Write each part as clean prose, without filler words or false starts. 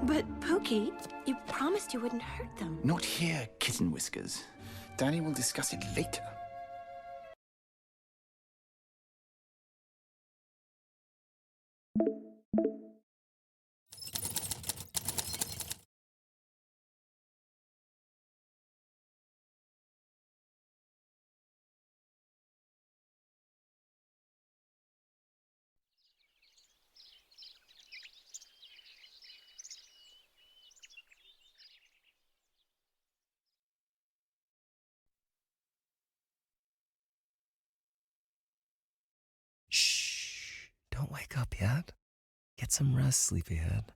But, Pookie, you promised you wouldn't hurt them. Not here, Kitten Whiskers. Danny will discuss it later. Shh, don't wake up yet. Get some rest, sleepyhead.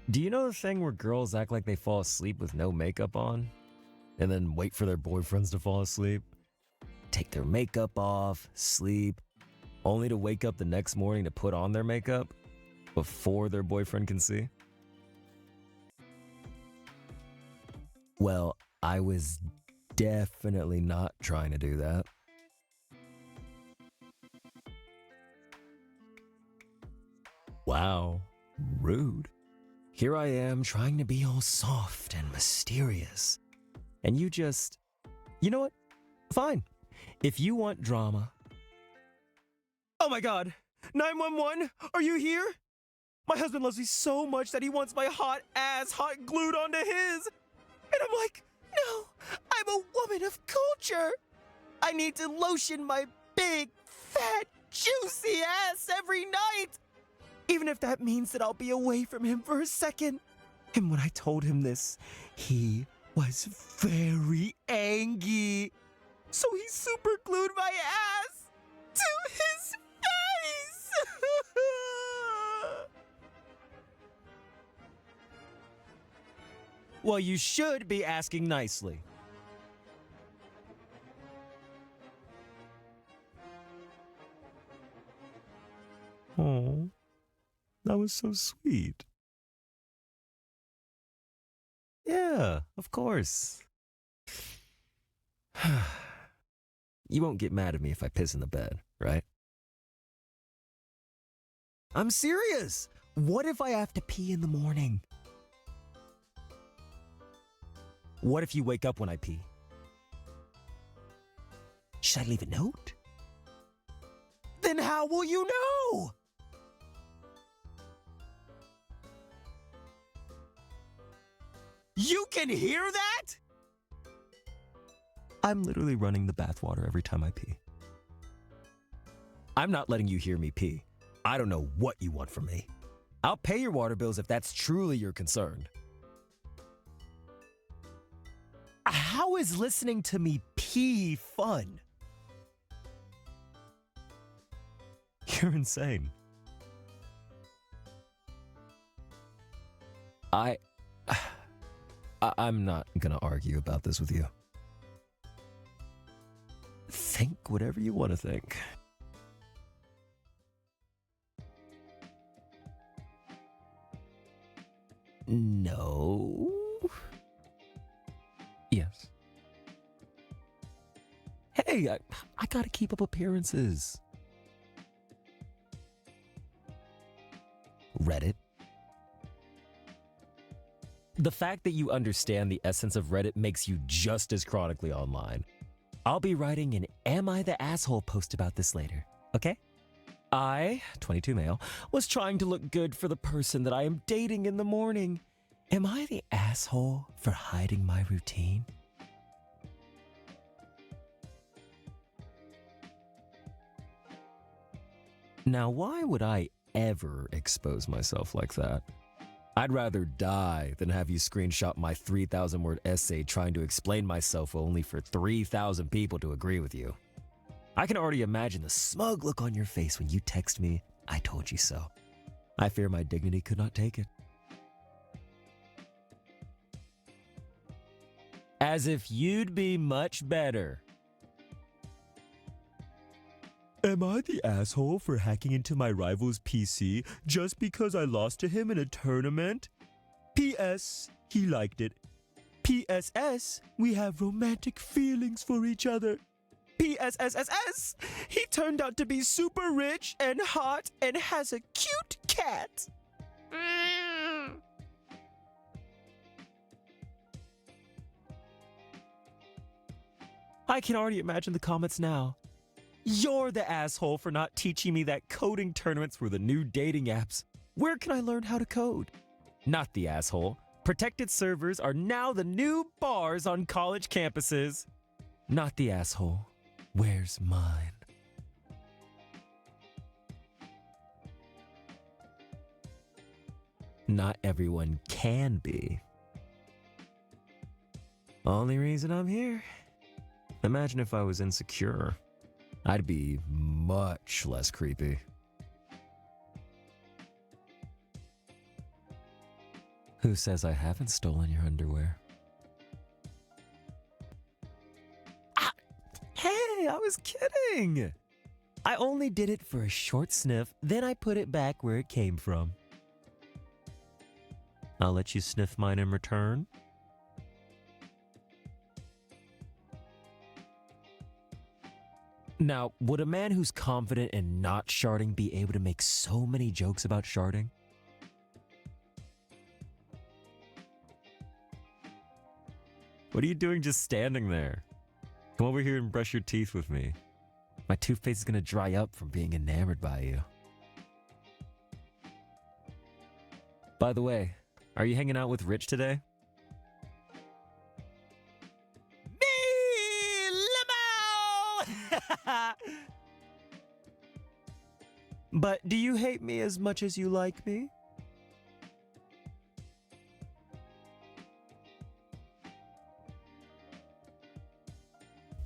Do you know the thing where girls act like they fall asleep with no makeup on? And then wait for their boyfriends to fall asleep? Take their makeup off, sleep, only to wake up the next morning to put on their makeup before their boyfriend can see? Well, I was definitely not trying to do that. Wow, rude. Here I am trying to be all soft and mysterious. And you just, you know what? Fine. If you want drama. Oh my God, 911, are you here? My husband loves me so much that he wants my hot ass hot glued onto his. And I'm like, no, I'm a woman of culture. I need to lotion my big, fat, juicy ass every night. Even if that means that I'll be away from him for a second. And when I told him this, he was very angry. So he super glued my ass to his face. Well, you should be asking nicely. Oh, that was so sweet. Yeah, of course. You won't get mad at me if I piss in the bed, right? I'm serious. What if I have to pee in the morning? What if you wake up when I pee? Should I leave a note? Then how will you know? You can hear that? I'm literally running the bathwater every time I pee. I'm not letting you hear me pee. I don't know what you want from me. I'll pay your water bills if that's truly your concern. How is listening to me pee fun? You're insane. I'm not gonna argue about this with you. Think whatever you want to think. No. Yes. Hey, I gotta keep up appearances. Reddit. The fact that you understand the essence of Reddit makes you just as chronically online. I'll be writing an Am I the Asshole post about this later, okay? I, 22 male, was trying to look good for the person that I am dating in the morning. Am I the asshole for hiding my routine? Now, why would I ever expose myself like that? I'd rather die than have you screenshot my 3,000-word essay trying to explain myself only for 3,000 people to agree with you. I can already imagine the smug look on your face when you text me, "I told you so." I fear my dignity could not take it. As if you'd be much better. Am I the asshole for hacking into my rival's PC just because I lost to him in a tournament? P.S. He liked it. P.S.S. We have romantic feelings for each other. P.S.S.S.S. He turned out to be super rich and hot and has a cute cat. I can already imagine the comments now. You're the asshole for not teaching me that coding tournaments were the new dating apps. Where can I learn how to code? Not the asshole. Protected servers are now the new bars on college campuses. Not the asshole. Where's mine? Not everyone can be. Only reason I'm here. Imagine if I was insecure. I'd be much less creepy. Who says I haven't stolen your underwear? Hey, I was kidding! I only did it for a short sniff, then I put it back where it came from. I'll let you sniff mine in return. Now, would a man who's confident in not sharding be able to make so many jokes about sharding? What are you doing just standing there? Come over here and brush your teeth with me. My toothpaste is gonna dry up from being enamored by you. By the way, are you hanging out with Rich today? But do you hate me as much as you like me?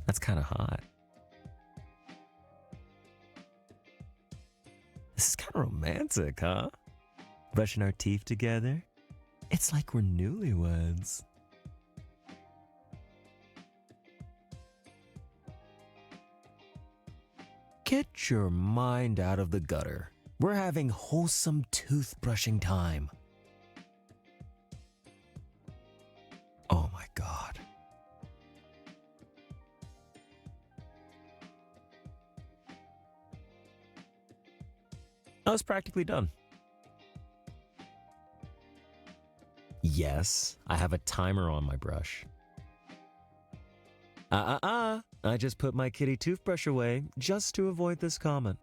That's kind of hot. This is kind of romantic, huh? Brushing our teeth together. It's like we're newlyweds. Get your mind out of the gutter. We're having wholesome toothbrushing time. Oh my God. I was practically done. Yes, I have a timer on my brush. I just put my kitty toothbrush away just to avoid this comment.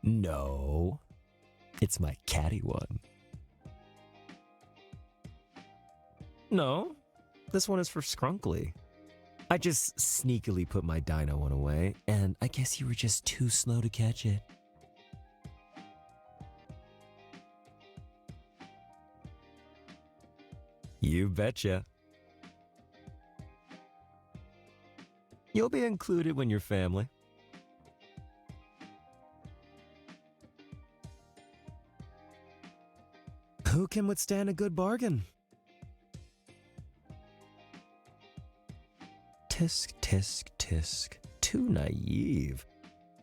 No, it's my catty one. No, this one is for Skrunkly. I just sneakily put my dino one away, and I guess you were just too slow to catch it. You betcha. You'll be included when you're family. Who can withstand a good bargain? Tisk, tisk, tisk. Too naive.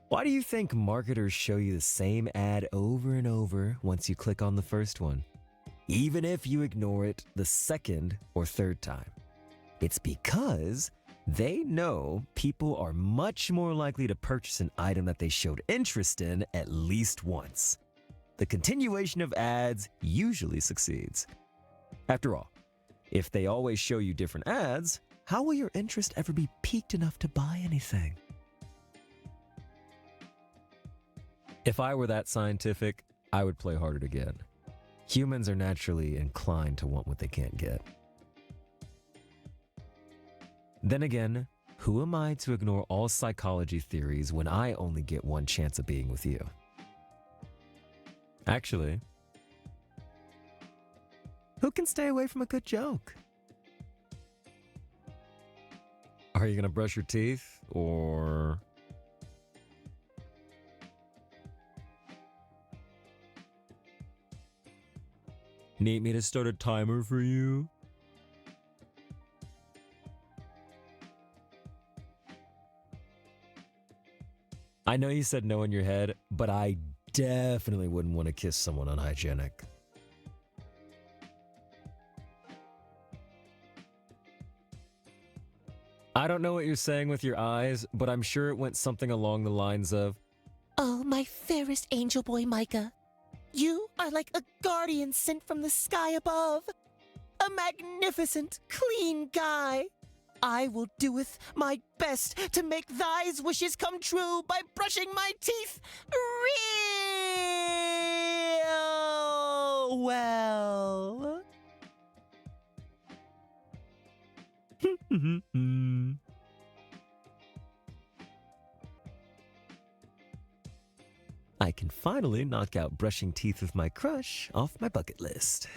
Why do you think marketers show you the same ad over and over once you click on the first one, even if you ignore it the second or third time? It's because they know people are much more likely to purchase an item that they showed interest in at least once. the continuation of ads usually succeeds. After all, if they always show you different ads, how will your interest ever be piqued enough to buy anything? If I were that scientific, I would play harder to get. Humans are naturally inclined to want what they can't get. Then again, who am I to ignore all psychology theories when I only get one chance of being with you? Actually, who can stay away from a good joke? Are you gonna brush your teeth, or... Need me to start a timer for you? I know you said no in your head, but I definitely wouldn't want to kiss someone unhygienic. I don't know what you're saying with your eyes, but I'm sure it went something along the lines of, "Oh, my fairest angel boy, Micah. You are like a guardian sent from the sky above. A magnificent, clean guy. I will doeth my best to make thy wishes come true by brushing my teeth real well." I can finally knock out brushing teeth with my crush off my bucket list.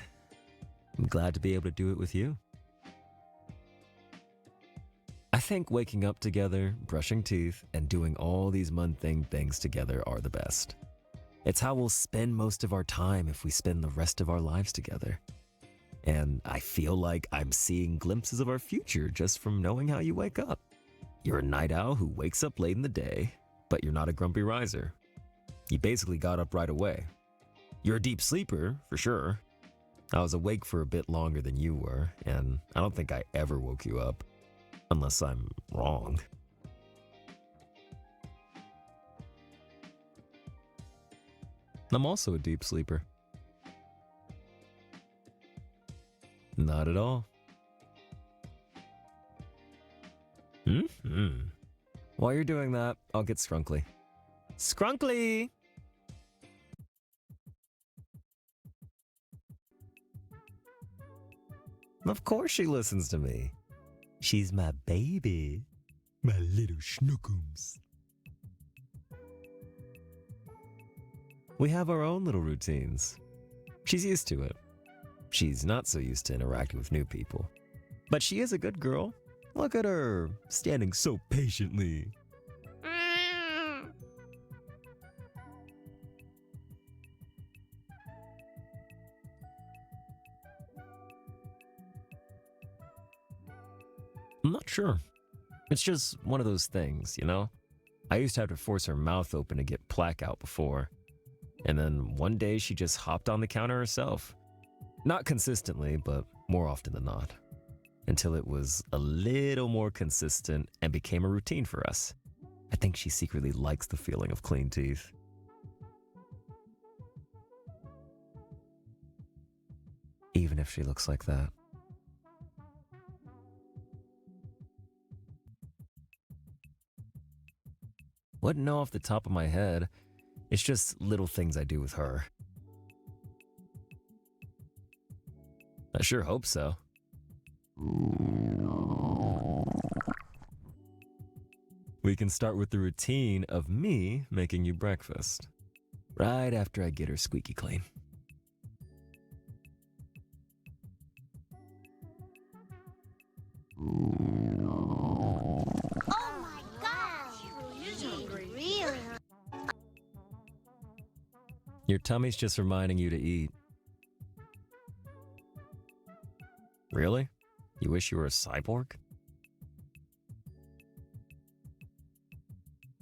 I'm glad to be able to do it with you. I think waking up together, brushing teeth, and doing all these mundane things together are the best. It's how we'll spend most of our time if we spend the rest of our lives together. And I feel like I'm seeing glimpses of our future just from knowing how you wake up. You're a night owl who wakes up late in the day, but you're not a grumpy riser. You basically got up right away. You're a deep sleeper, for sure. I was awake for a bit longer than you were, and I don't think I ever woke you up. Unless I'm wrong. I'm also a deep sleeper. Not at all. While you're doing that, I'll get Scrunkly. Scrunkly! Of course she listens to me. She's my baby. My little schnookums. We have our own little routines. She's used to it. She's not so used to interacting with new people. But she is a good girl. Look at her, standing so patiently. I'm not sure. It's just one of those things, you know? I used to have to force her mouth open to get plaque out before. And then one day she just hopped on the counter herself. Not consistently, but more often than not. Until it was a little more consistent and became a routine for us. I think she secretly likes the feeling of clean teeth. Even if she looks like that. Wouldn't know off the top of my head. It's just little things I do with her. I sure hope so. We can start with the routine of me making you breakfast. Right after I get her squeaky clean. Your tummy's just reminding you to eat. Really? You wish you were a cyborg?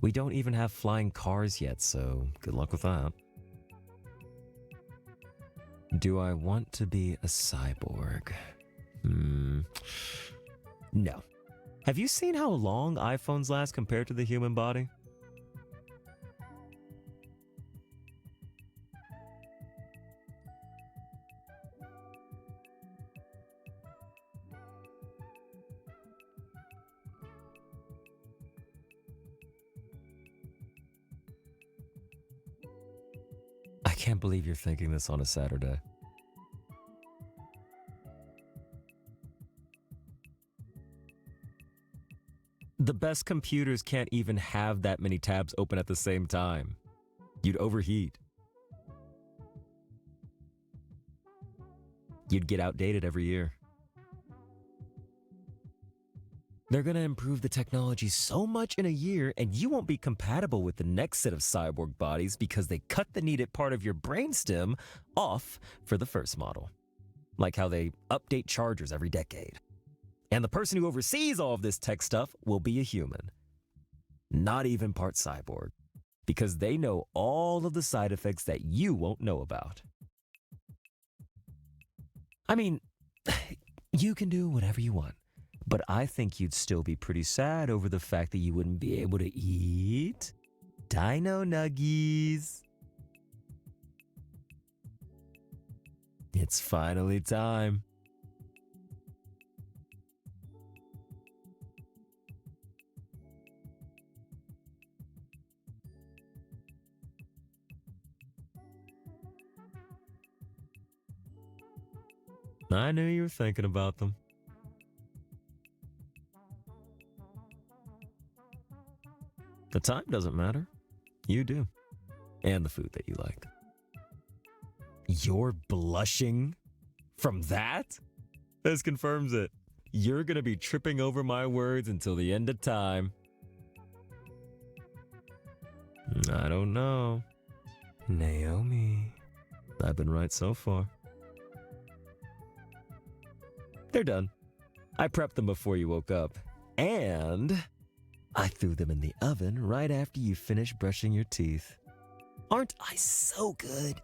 We don't even have flying cars yet, so good luck with that. Do I want to be a cyborg? No. Have you seen how long iPhones last compared to the human body? can't believe you're thinking this on a Saturday. The best computers can't even have that many tabs open at the same time. You'd overheat. You'd get outdated every year. They're going to improve the technology so much in a year, and you won't be compatible with the next set of cyborg bodies because they cut the needed part of your brainstem off for the first model. Like how they update chargers every decade. And the person who oversees all of this tech stuff will be a human. Not even part cyborg. Because they know all of the side effects that you won't know about. I mean, you can do whatever you want. But I think you'd still be pretty sad over the fact that you wouldn't be able to eat dino nuggies. It's finally time. I knew you were thinking about them. The time doesn't matter. You do. And the food that you like. You're blushing from that? This confirms it. You're gonna be tripping over my words until the end of time. I don't know. Naomi. I've been right so far. They're done. I prepped them before you woke up. And I threw them in the oven right after you finished brushing your teeth. Aren't I so good?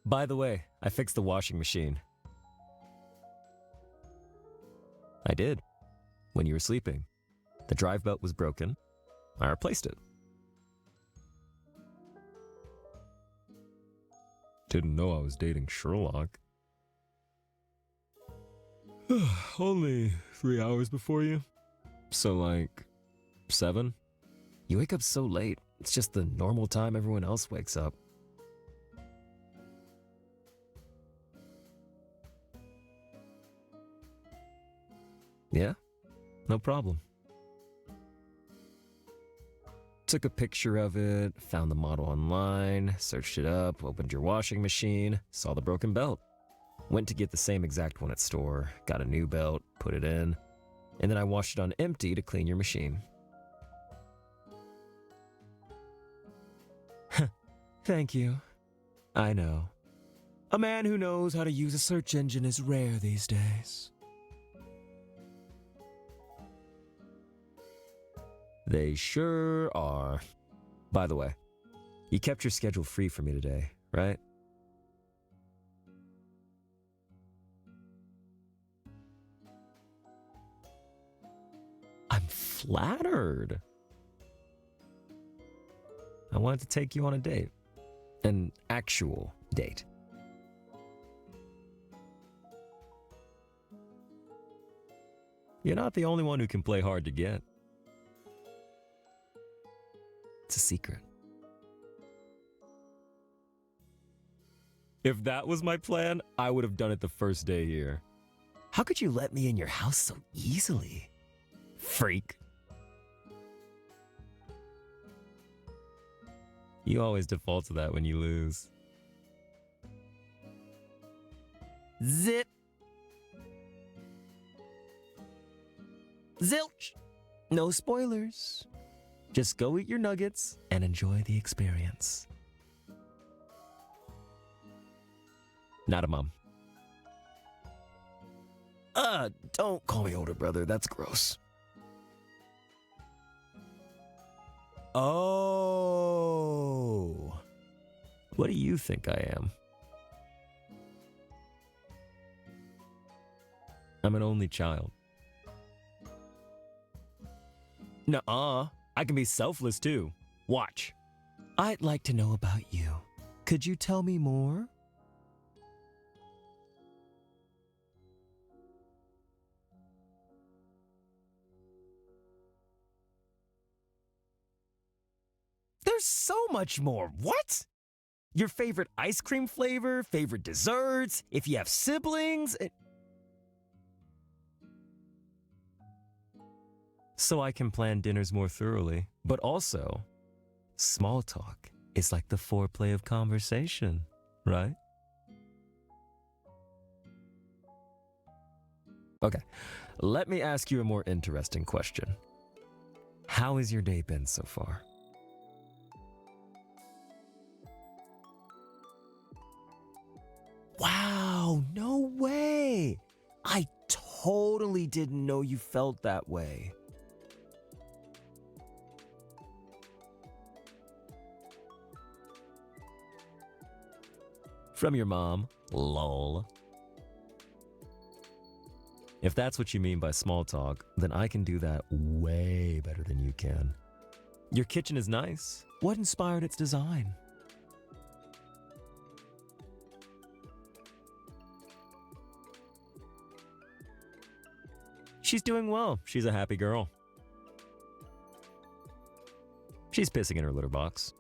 By the way, I fixed the washing machine. I did. When you were sleeping. The drive belt was broken. I replaced it. Didn't know I was dating Sherlock. Only 3 hours before you. So like 7? You wake up so late. It's just the normal time everyone else wakes up. Yeah, no problem. Took a picture of it, found the model online, searched it up, opened your washing machine, saw the broken belt. Went to get the same exact one at store, got a new belt, put it in, and then I washed it on empty to clean your machine. Thank you. I know. A man who knows how to use a search engine is rare these days. They sure are. By the way, you kept your schedule free for me today, right? I'm flattered. I wanted to take you on a date. An actual date. You're not the only one who can play hard to get. It's a secret. If that was my plan, I would have done it the first day here. How could you let me in your house so easily? Freak. You always default to that when you lose. Zip. Zilch. No spoilers. Just go eat your nuggets and enjoy the experience. Not a mom. Don't call me older brother. That's gross. Oh. What do you think I am? I'm an only child. Nuh-uh. I can be selfless too. Watch. I'd like to know about you. Could you tell me more? There's so much more. What? Your favorite ice cream flavor, favorite desserts, if you have siblings. So I can plan dinners more thoroughly. But also, small talk is like the foreplay of conversation, right? Okay, let me ask you a more interesting question. How has your day been so far? Wow, no way! I totally didn't know you felt that way. From your mom, lol. If that's what you mean by small talk, then I can do that way better than you can. Your kitchen is nice. What inspired its design? She's doing well. She's a happy girl. She's pissing in her litter box.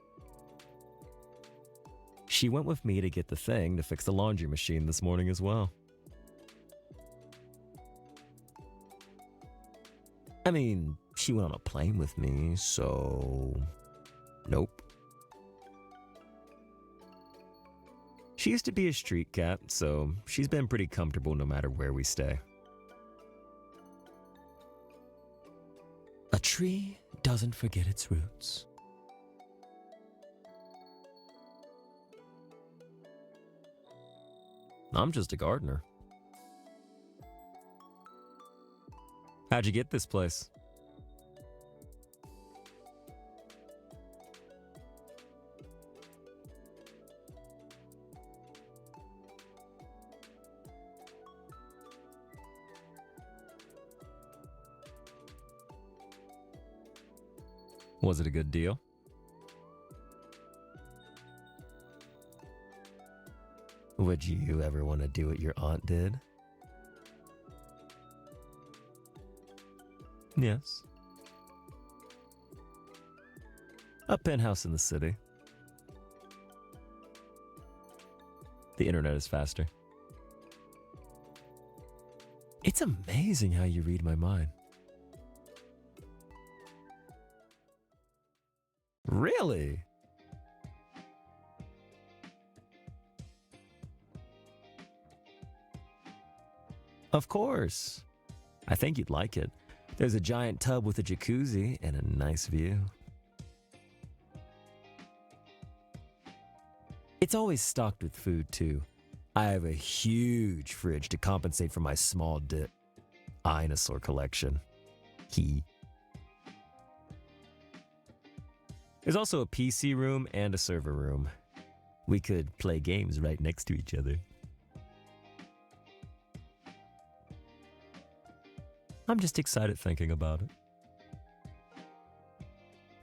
She went with me to get the thing to fix the laundry machine this morning as well. I mean, she went on a plane with me, so... Nope. She used to be a street cat, so she's been pretty comfortable no matter where we stay. A tree doesn't forget its roots. I'm just a gardener. How'd you get this place? Was it a good deal? Would you ever want to do what your aunt did? Yes. A penthouse in the city. The internet is faster. It's amazing how you read my mind. Really? Of course. I think you'd like it. There's a giant tub with a jacuzzi and a nice view. It's always stocked with food, too. I have a huge fridge to compensate for my small dinosaur collection. There's also a PC room and a server room. We could play games right next to each other. I'm just excited thinking about it.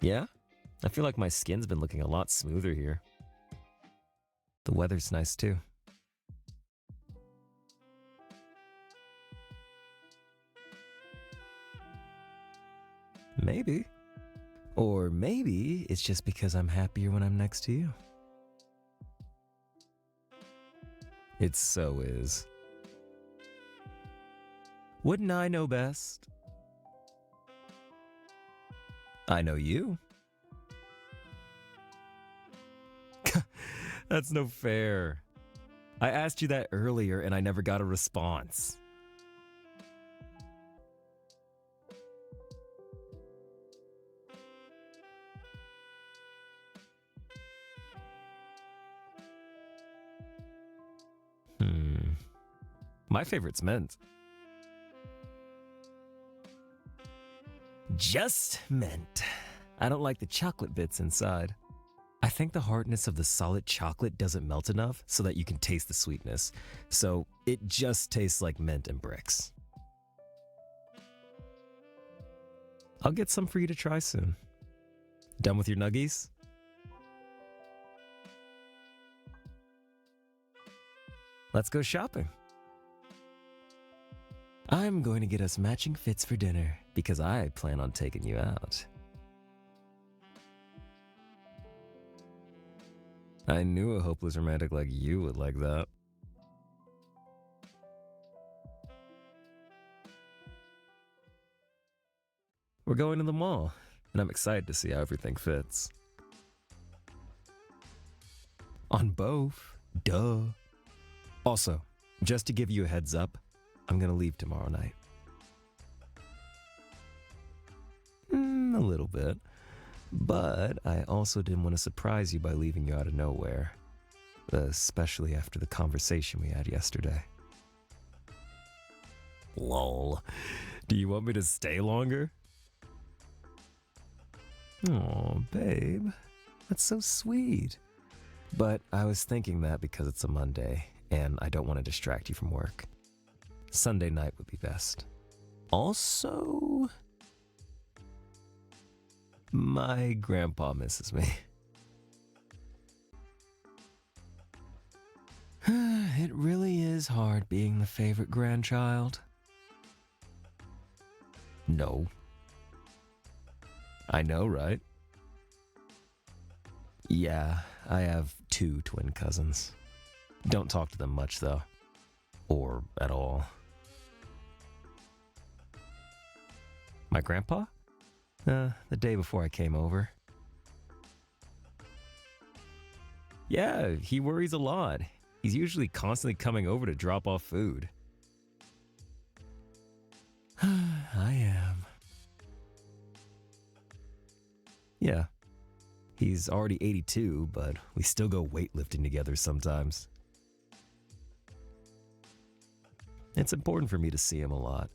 Yeah? I feel like my skin's been looking a lot smoother here. The weather's nice too. Maybe. Or maybe it's just because I'm happier when I'm next to you. It so is. Wouldn't I know best? I know you. That's no fair. I asked you that earlier and I never got a response. My favorite's mint. Just mint. I don't like the chocolate bits inside. I think the hardness of the solid chocolate doesn't melt enough so that you can taste the sweetness. So it just tastes like mint and bricks. I'll get some for you to try soon. Done with your nuggies? Let's go shopping. I'm going to get us matching fits for dinner because I plan on taking you out. I knew a hopeless romantic like you would like that. We're going to the mall, and I'm excited to see how everything fits. On both, duh. Also, just to give you a heads up, I'm gonna leave tomorrow night. A little bit. But I also didn't want to surprise you by leaving you out of nowhere. Especially after the conversation we had yesterday. Lol. Do you want me to stay longer? Aw, babe. That's so sweet. But I was thinking that because it's a Monday, and I don't want to distract you from work. Sunday night would be best. Also, my grandpa misses me. It really is hard being the favorite grandchild. No. I know, right? Yeah, I have 2 twin cousins. Don't talk to them much, though. Or at all. My grandpa? The day before I came over. Yeah, he worries a lot. He's usually constantly coming over to drop off food. I am. Yeah. He's already 82, but we still go weightlifting together sometimes. It's important for me to see him a lot.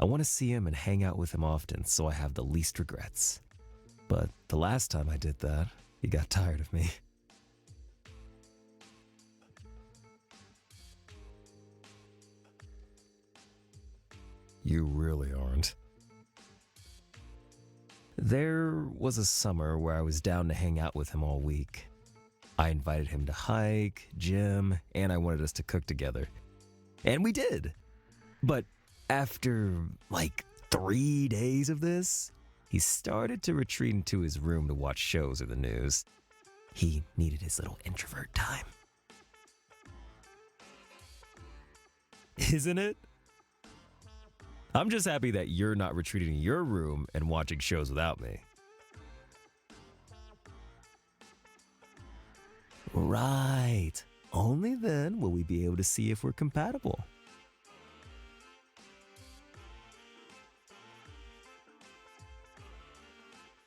I want to see him and hang out with him often so I have the least regrets. But the last time I did that, he got tired of me. You really aren't. There was a summer where I was down to hang out with him all week. I invited him to hike, gym, and I wanted us to cook together. And we did. But after, 3 days of this, he started to retreat into his room to watch shows or the news. He needed his little introvert time. Isn't it? I'm just happy that you're not retreating in your room and watching shows without me. Right. Only then will we be able to see if we're compatible.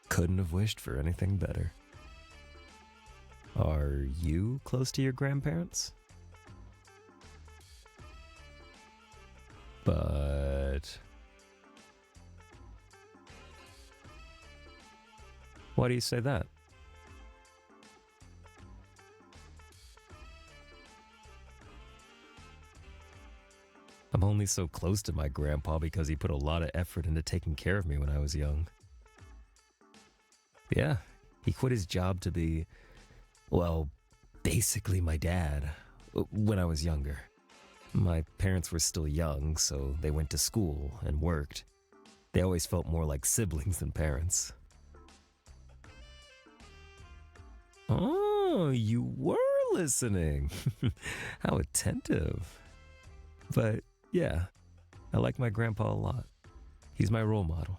Couldn't have wished for anything better. Are you close to your grandparents? But why do you say that? I'm only so close to my grandpa because he put a lot of effort into taking care of me when I was young. Yeah, he quit his job to be, basically my dad when I was younger. My parents were still young, so they went to school and worked. They always felt more like siblings than parents. Oh, you were listening. How attentive. But yeah, I like my grandpa a lot. He's my role model.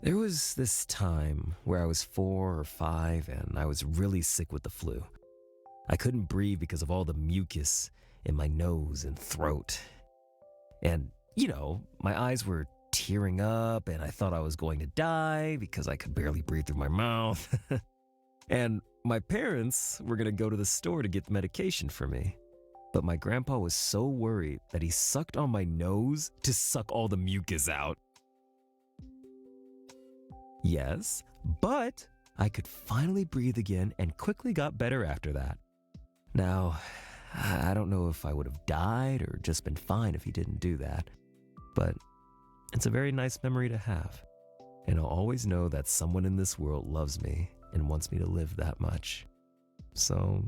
There was this time where I was 4 or 5 and I was really sick with the flu. I couldn't breathe because of all the mucus in my nose and throat. And, my eyes were tearing up and I thought I was going to die because I could barely breathe through my mouth. And my parents were going to go to the store to get the medication for me. but my grandpa was so worried that he sucked on my nose to suck all the mucus out. Yes, but I could finally breathe again and quickly got better after that. Now, I don't know if I would have died or just been fine if he didn't do that, but it's a very nice memory to have, and I'll always know that someone in this world loves me and wants me to live that much. So,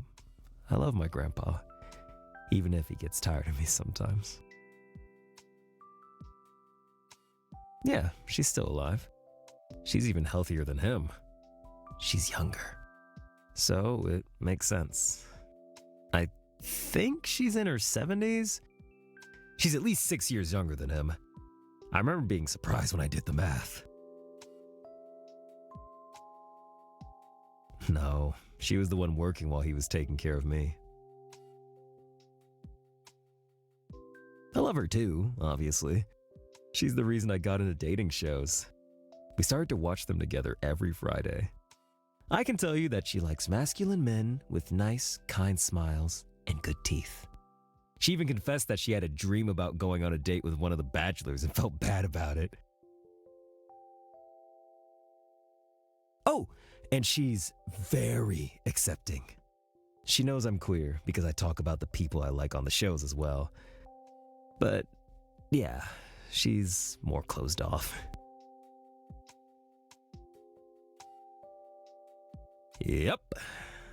I love my grandpa, even if he gets tired of me sometimes. Yeah, she's still alive. She's even healthier than him. She's younger. So it makes sense. I think she's in her 70s. She's at least 6 years younger than him. I remember being surprised when I did the math. No, she was the one working while he was taking care of me. I love her too, obviously. She's the reason I got into dating shows. We started to watch them together every Friday. I can tell you that she likes masculine men with nice, kind smiles and good teeth. She even confessed that she had a dream about going on a date with one of the bachelors and felt bad about it. Oh, and she's very accepting. She knows I'm queer because I talk about the people I like on the shows as well. But yeah, she's more closed off. Yep.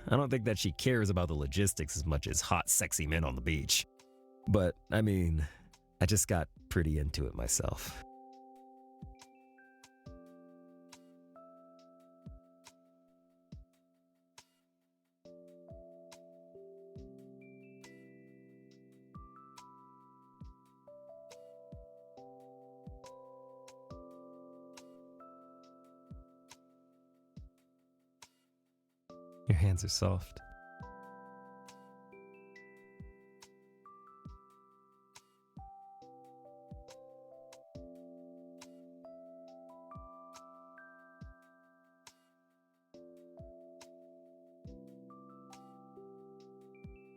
I don't think that she cares about the logistics as much as hot, sexy men on the beach. But, I mean, I just got pretty into it myself. Your hands are soft.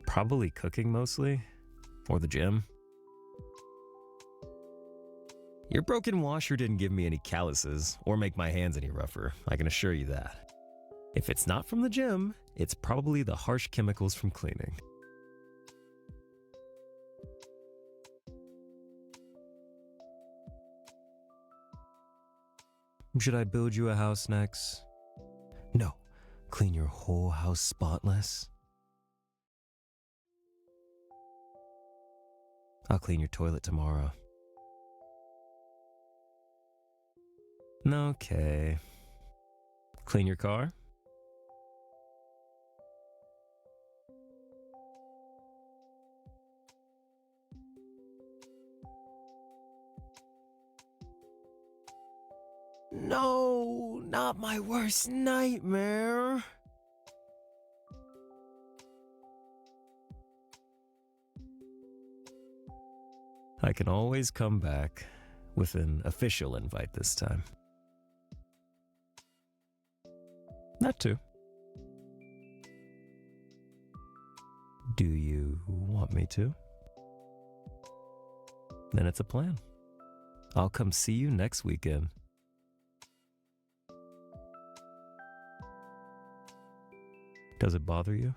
Probably cooking mostly, or the gym. Your broken washer didn't give me any calluses or make my hands any rougher, I can assure you that. If it's not from the gym, it's probably the harsh chemicals from cleaning. Should I build you a house next? No, clean your whole house spotless. I'll clean your toilet tomorrow. Okay. Clean your car? No, not my worst nightmare. I can always come back with an official invite this time. Not to. Do you want me to? Then it's a plan. I'll come see you next weekend. Does it bother you?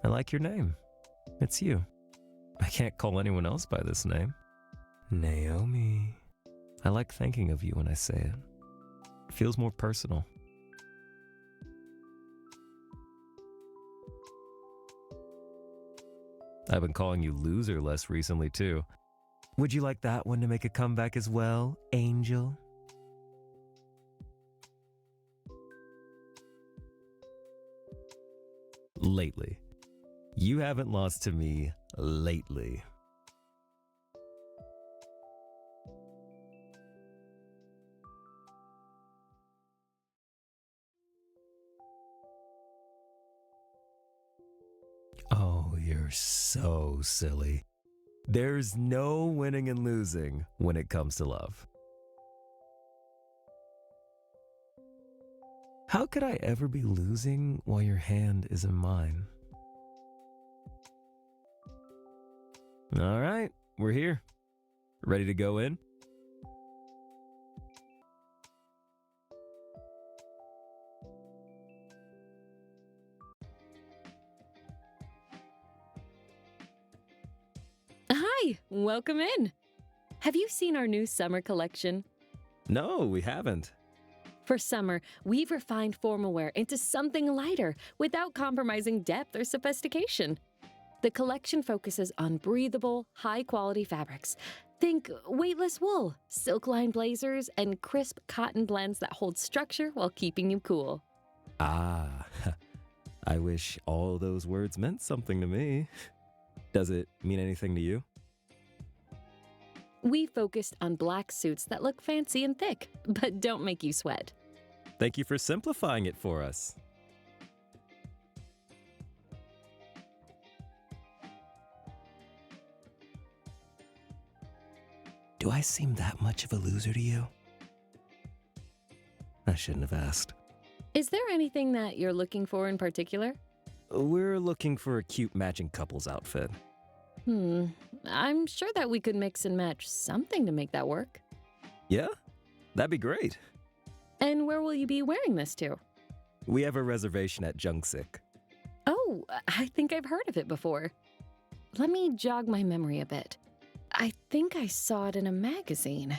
I like your name. It's you. I can't call anyone else by this name. Naomi. I like thinking of you when I say it. It feels more personal. I've been calling you loser less recently too. Would you like that one to make a comeback as well, Angel? Lately. You haven't lost to me lately. Oh, you're so silly. There's no winning and losing when it comes to love. How could I ever be losing while your hand is in mine? All right, we're here. Ready to go in? Hi, welcome in. Have you seen our new summer collection? No, we haven't. For summer, we've refined formal wear into something lighter without compromising depth or sophistication. The collection focuses on breathable, high-quality fabrics. Think weightless wool, silk-lined blazers, and crisp cotton blends that hold structure while keeping you cool. Ah, I wish all those words meant something to me. Does it mean anything to you? We focused on black suits that look fancy and thick, but don't make you sweat. Thank you for simplifying it for us. Do I seem that much of a loser to you? I shouldn't have asked. Is there anything that you're looking for in particular? We're looking for a cute matching couples outfit. I'm sure that we could mix and match something to make that work. Yeah? That'd be great. And where will you be wearing this to? We have a reservation at Jungsik. Oh, I think I've heard of it before. Let me jog my memory a bit. I think I saw it in a magazine.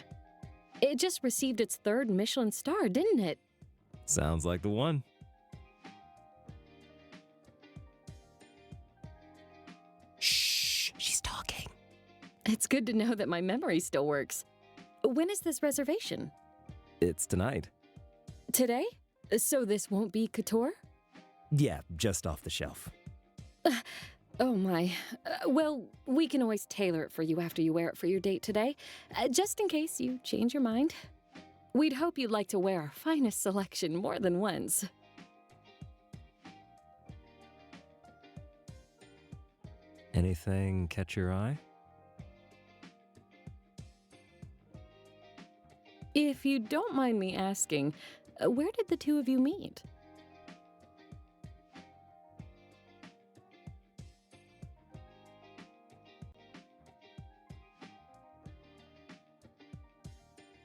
It just received its 3rd Michelin star, didn't it? Sounds like the one. Shh, she's talking. It's good to know that my memory still works. When is this reservation? It's tonight. Today? So this won't be couture? Yeah, just off the shelf. Oh my. Well, we can always tailor it for you after you wear it for your date today, just in case you change your mind. We'd hope you'd like to wear our finest selection more than once. Anything catch your eye? If you don't mind me asking, where did the two of you meet?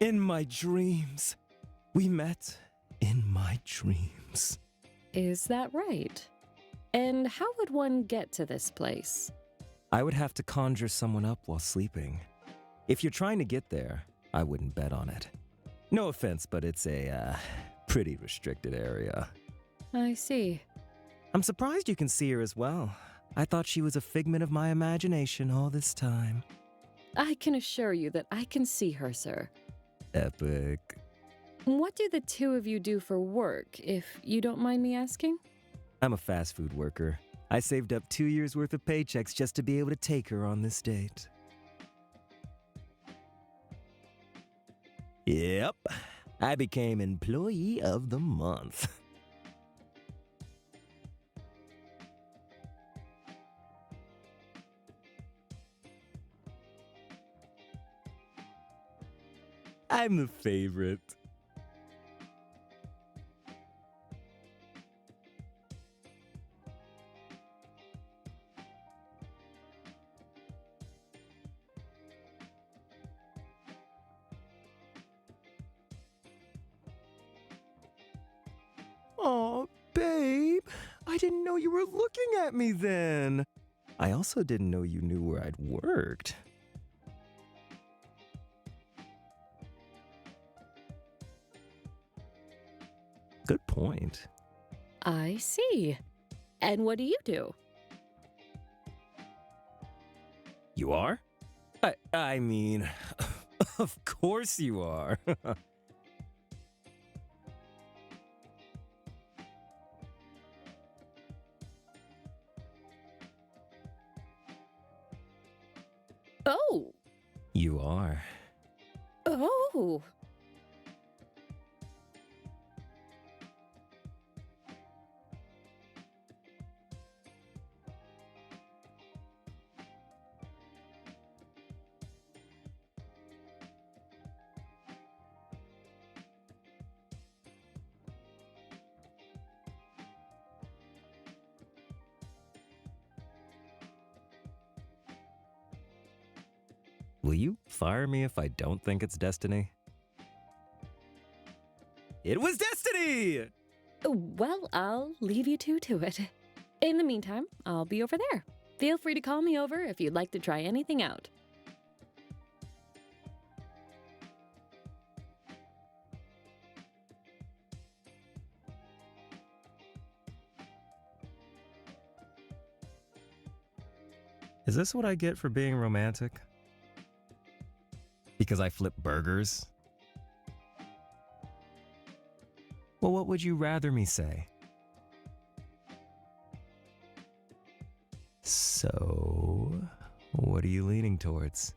In my dreams. We met in my dreams. Is that right? And how would one get to this place? I would have to conjure someone up while sleeping. If you're trying to get there, I wouldn't bet on it. No offense, but it's a pretty restricted area. I see. I'm surprised you can see her as well. I thought she was a figment of my imagination all this time. I can assure you that I can see her, sir. Epic. What do the two of you do for work, if you don't mind me asking? I'm a fast food worker. I saved up 2 years' worth of paychecks just to be able to take her on this date. Yep, I became Employee of the Month. I'm the favorite. Aw, babe. I didn't know you were looking at me then. I also didn't know you knew where I'd worked. Good point. I see. And what do you do? You are? I mean, of course you are. Oh! You are. Oh! Will you fire me if I don't think it's destiny? It was destiny! Well, I'll leave you two to it. In the meantime, I'll be over there. Feel free to call me over if you'd like to try anything out. Is this what I get for being romantic? Because I flip burgers? Well, what would you rather me say? So, what are you leaning towards?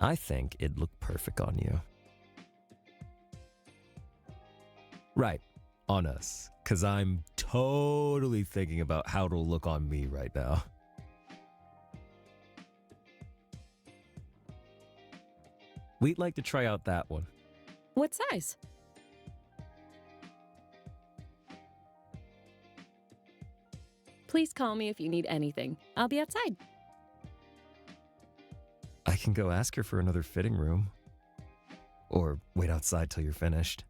I think it'd look perfect on you. Right, on us. 'Cause I'm totally thinking about how it'll look on me right now. We'd like to try out that one. What size? Please call me if you need anything. I'll be outside. I can go ask her for another fitting room. Or wait outside till you're finished.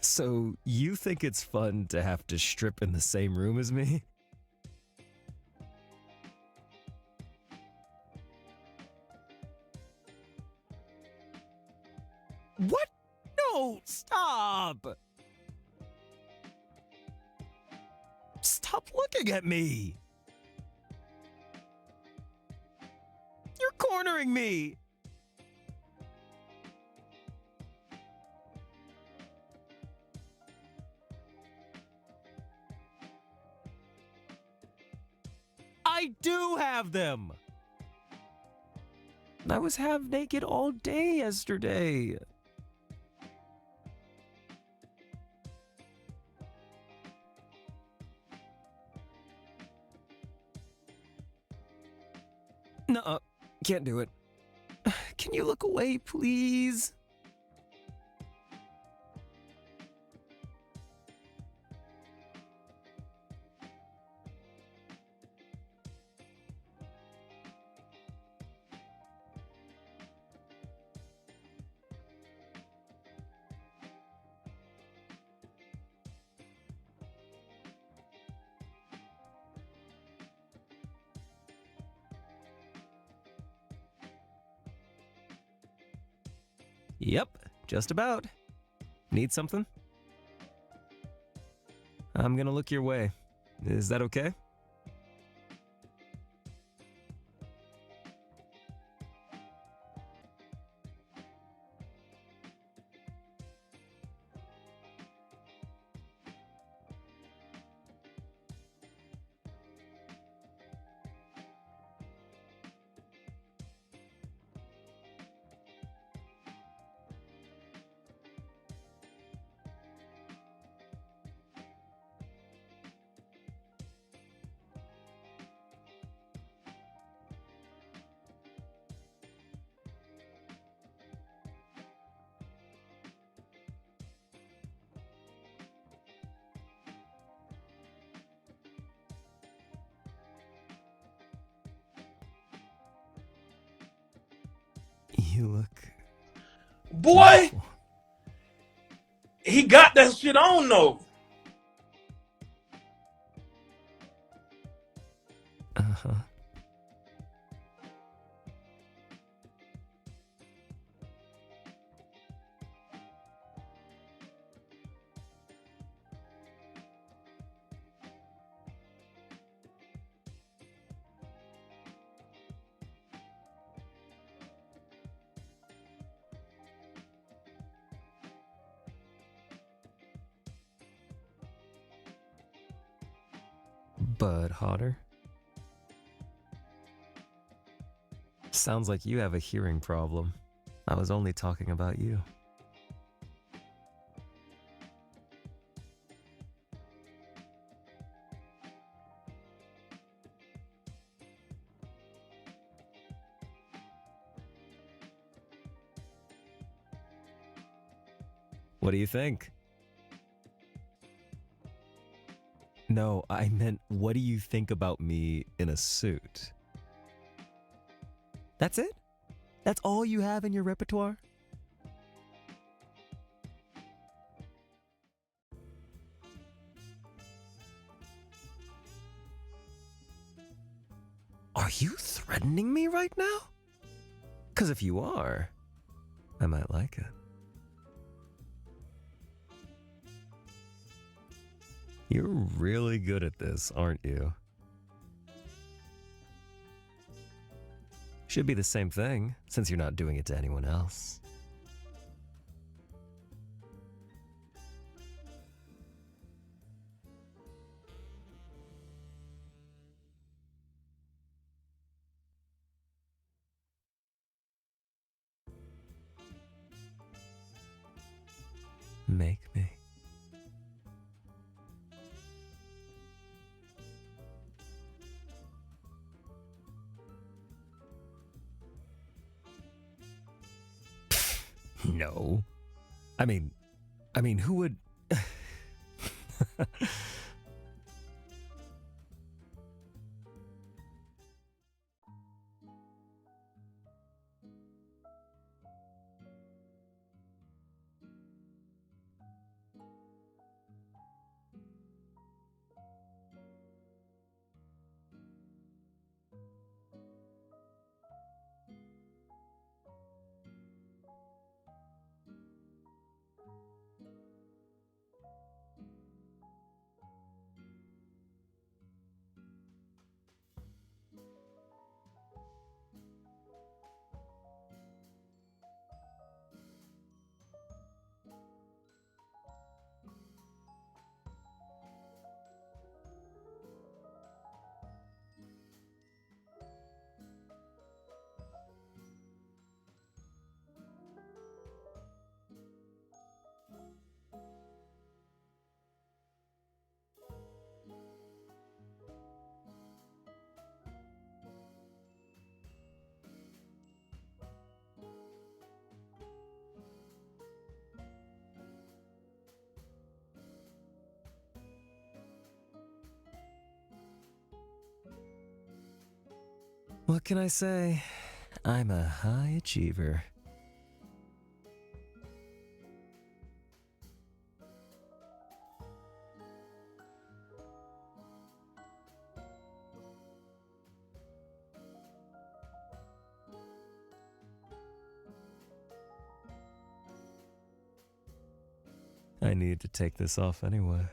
So, you think it's fun to have to strip in the same room as me? What? No, stop! Stop looking at me! You're cornering me! I do have them! I was half naked all day yesterday. Nuh-uh, can't do it. Can you look away, please? Yep, just about. Need something? I'm gonna look your way. Is that okay? You look... Boy, awful. he got that shit on though. Uh-huh. But hotter? Sounds like you have a hearing problem. I was only talking about you. What do you think? No, I meant, what do you think about me in a suit? That's it? That's all you have in your repertoire? Are you threatening me right now? 'Cause if you are, I might like it. You're really good at this, aren't you? Should be the same thing, since you're not doing it to anyone else. Make me. No. I mean, who would... What can I say? I'm a high achiever. I need to take this off anyway.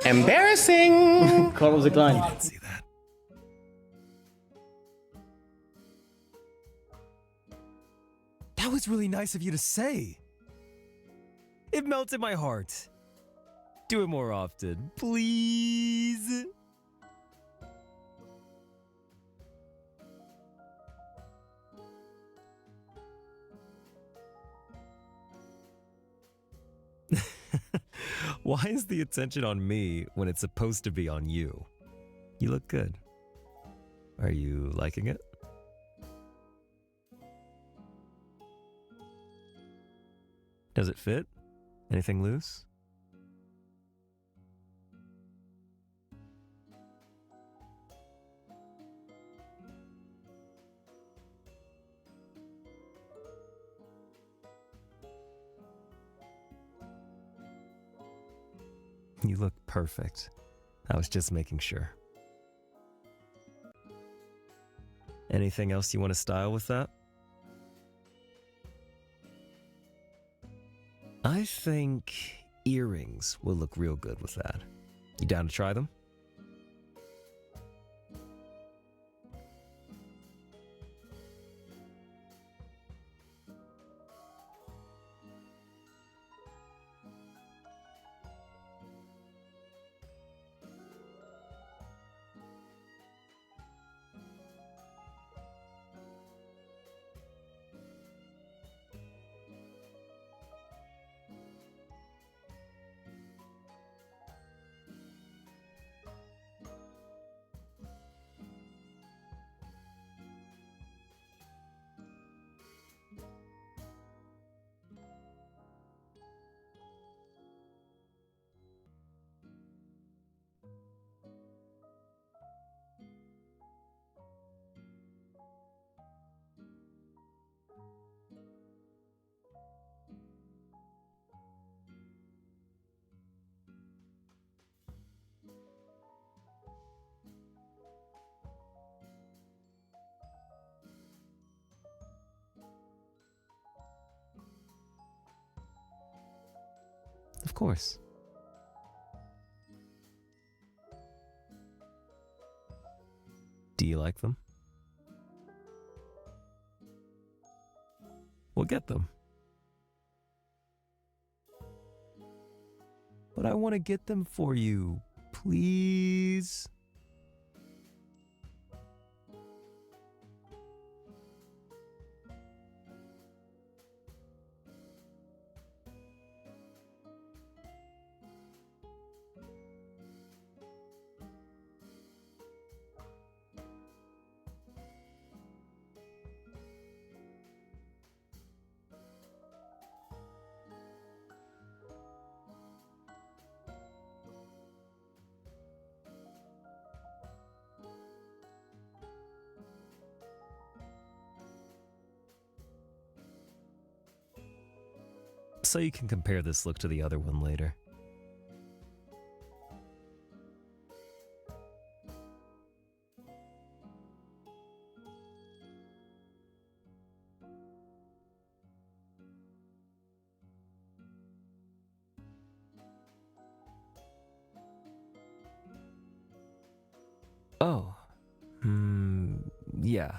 Embarrassing! Call was declined. Didn't see that. That was really nice of you to say. It melted my heart. Do it more often, please. Why is the attention on me when it's supposed to be on you? You look good. Are you liking it? Does it fit? Anything loose? You look perfect. I was just making sure. Anything else you want to style with that? I think earrings will look real good with that. You down to try them? Of course. Do you like them? We'll get them. But I want to get them for you, please. So you can compare this look to the other one later. Oh. Yeah.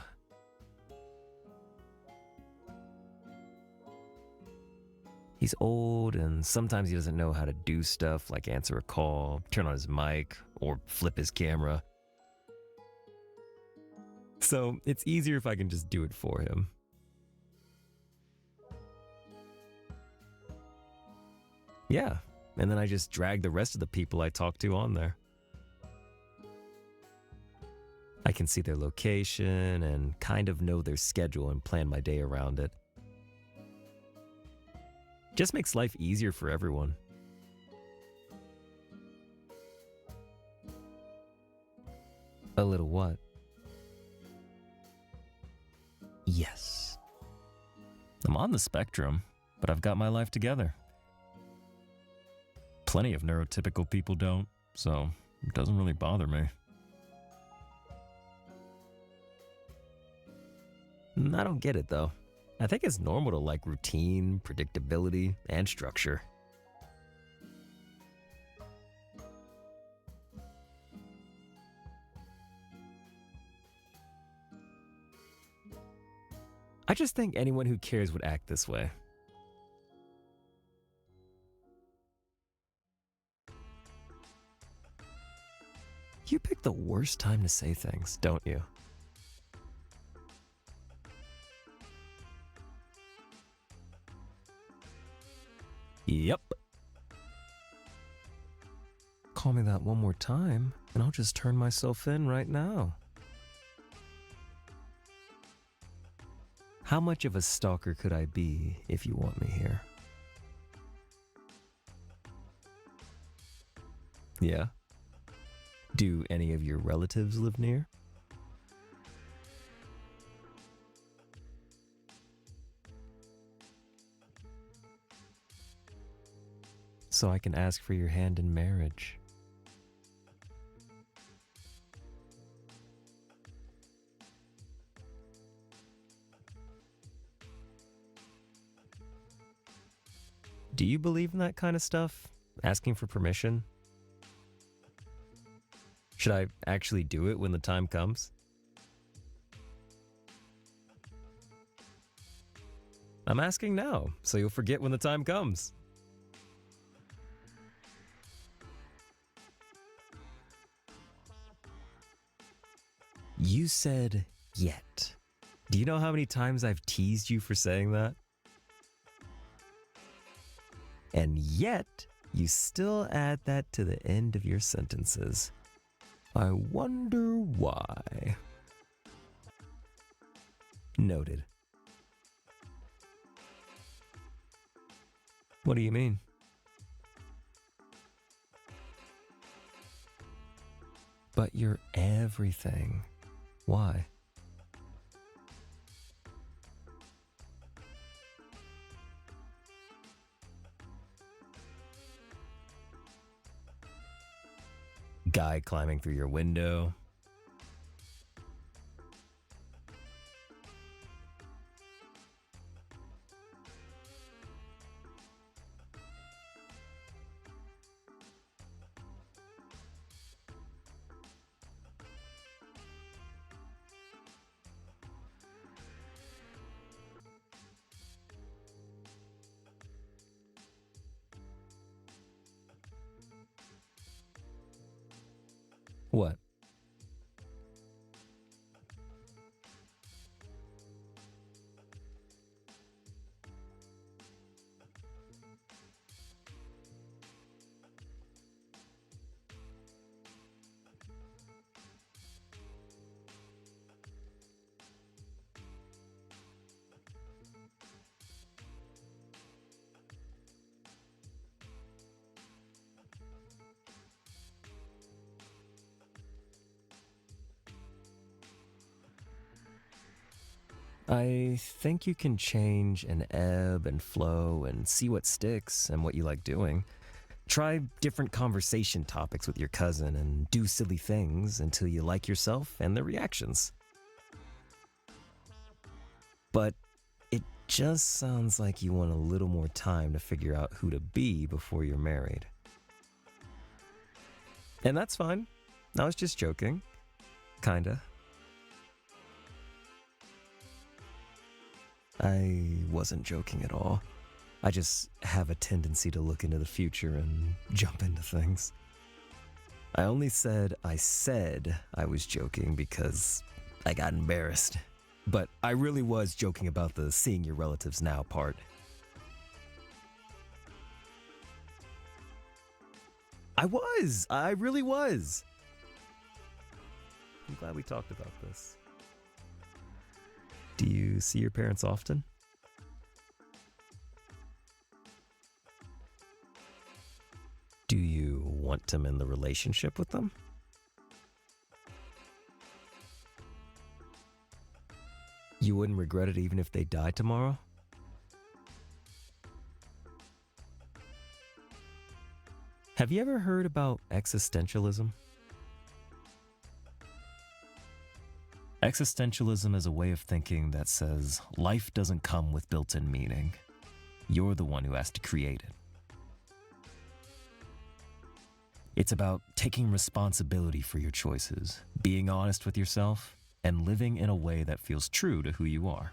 He's old, and sometimes he doesn't know how to do stuff like answer a call, turn on his mic, or flip his camera. So it's easier if I can just do it for him. Yeah, and then I just drag the rest of the people I talk to on there. I can see their location and kind of know their schedule and plan my day around it. Just makes life easier for everyone. A little what? Yes. I'm on the spectrum, but I've got my life together. Plenty of neurotypical people don't, so it doesn't really bother me. I don't get it, though. I think it's normal to like routine, predictability, and structure. I just think anyone who cares would act this way. You pick the worst time to say things, don't you? Yep. Call me that one more time, and I'll just turn myself in right now. How much of a stalker could I be if you want me here? Yeah? Do any of your relatives live near? So I can ask for your hand in marriage. Do you believe in that kind of stuff? Asking for permission? Should I actually do it when the time comes? I'm asking now, so you'll forget when the time comes. You said yet. Do you know how many times I've teased you for saying that? And yet, you still add that to the end of your sentences. I wonder why. Noted. What do you mean? But you're everything. Why? Guy climbing through your window. What? I think you can change and ebb and flow and see what sticks and what you like doing. Try different conversation topics with your cousin and do silly things until you like yourself and the reactions. But it just sounds like you want a little more time to figure out who to be before you're married. And that's fine. I was just joking. Kinda. I wasn't joking at all. I just have a tendency to look into the future and jump into things. I only said I was joking because I got embarrassed. But I really was joking about the seeing your relatives now part. I really was. I'm glad we talked about this. Do you see your parents often? Do you want to mend the relationship with them? You wouldn't regret it even if they died tomorrow? Have you ever heard about existentialism? Existentialism is a way of thinking that says life doesn't come with built-in meaning. You're the one who has to create it. It's about taking responsibility for your choices, being honest with yourself, and living in a way that feels true to who you are.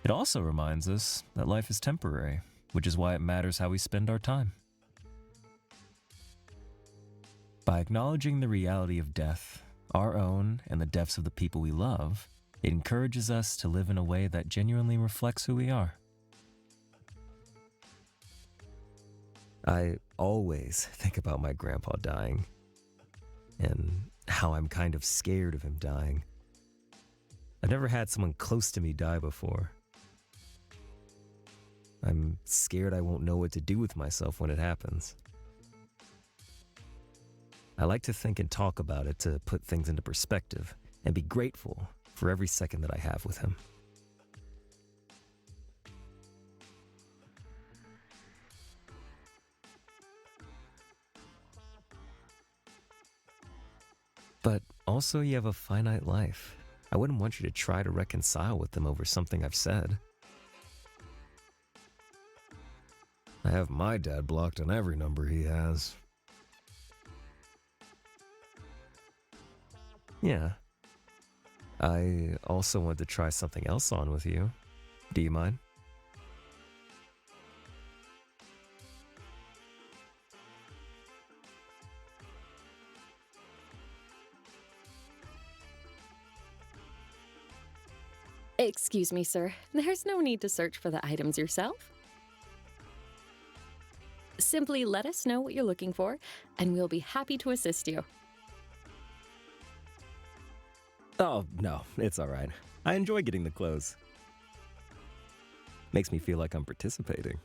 It also reminds us that life is temporary, which is why it matters how we spend our time. By acknowledging the reality of death, our own and the deaths of the people we love, it encourages us to live in a way that genuinely reflects who we are. I always think about my grandpa dying, and how I'm kind of scared of him dying. I've never had someone close to me die before. I'm scared I won't know what to do with myself when it happens. I like to think and talk about it to put things into perspective and be grateful for every second that I have with him. But also, you have a finite life. I wouldn't want you to try to reconcile with them over something I've said. I have my dad blocked on every number he has. Yeah. I also want to try something else on with you. Do you mind? Excuse me, sir. There's no need to search for the items yourself. Simply let us know what you're looking for, and we'll be happy to assist you. Oh, no, it's all right. I enjoy getting the clothes. Makes me feel like I'm participating.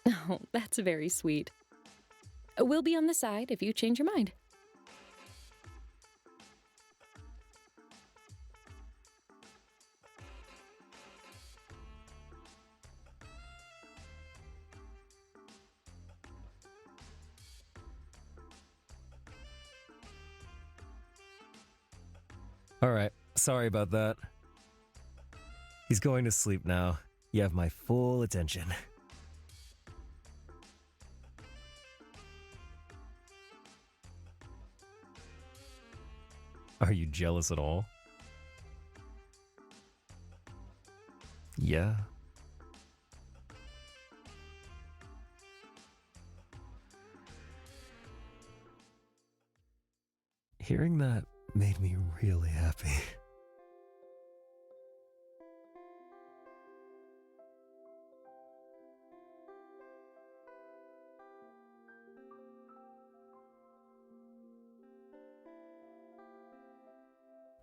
Oh, that's very sweet. We'll be on the side if you change your mind. All right, sorry about that. He's going to sleep now. You have my full attention. Are you jealous at all? Yeah. Hearing that made me really happy.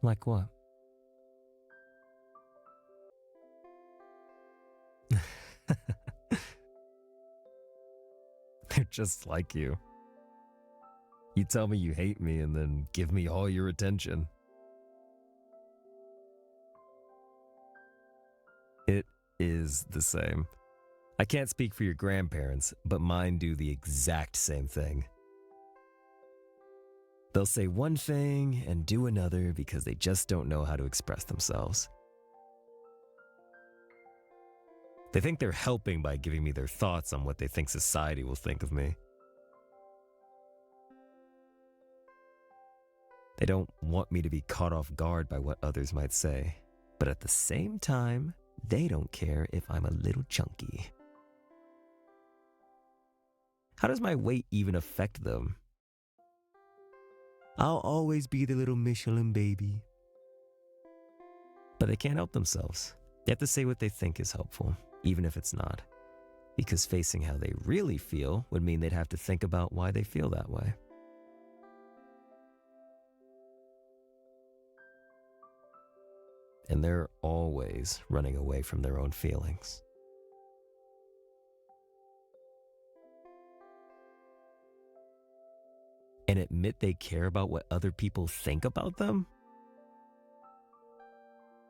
Like what? They're just like you. You tell me you hate me and then give me all your attention. It is the same. I can't speak for your grandparents, but mine do the exact same thing. They'll say one thing and do another because they just don't know how to express themselves. They think they're helping by giving me their thoughts on what they think society will think of me. They don't want me to be caught off guard by what others might say, but at the same time, they don't care if I'm a little chunky. How does my weight even affect them? I'll always be the little Michelin baby. But they can't help themselves. They have to say what they think is helpful, even if it's not. Because facing how they really feel would mean they'd have to think about why they feel that way. And they're always running away from their own feelings. And admit they care about what other people think about them?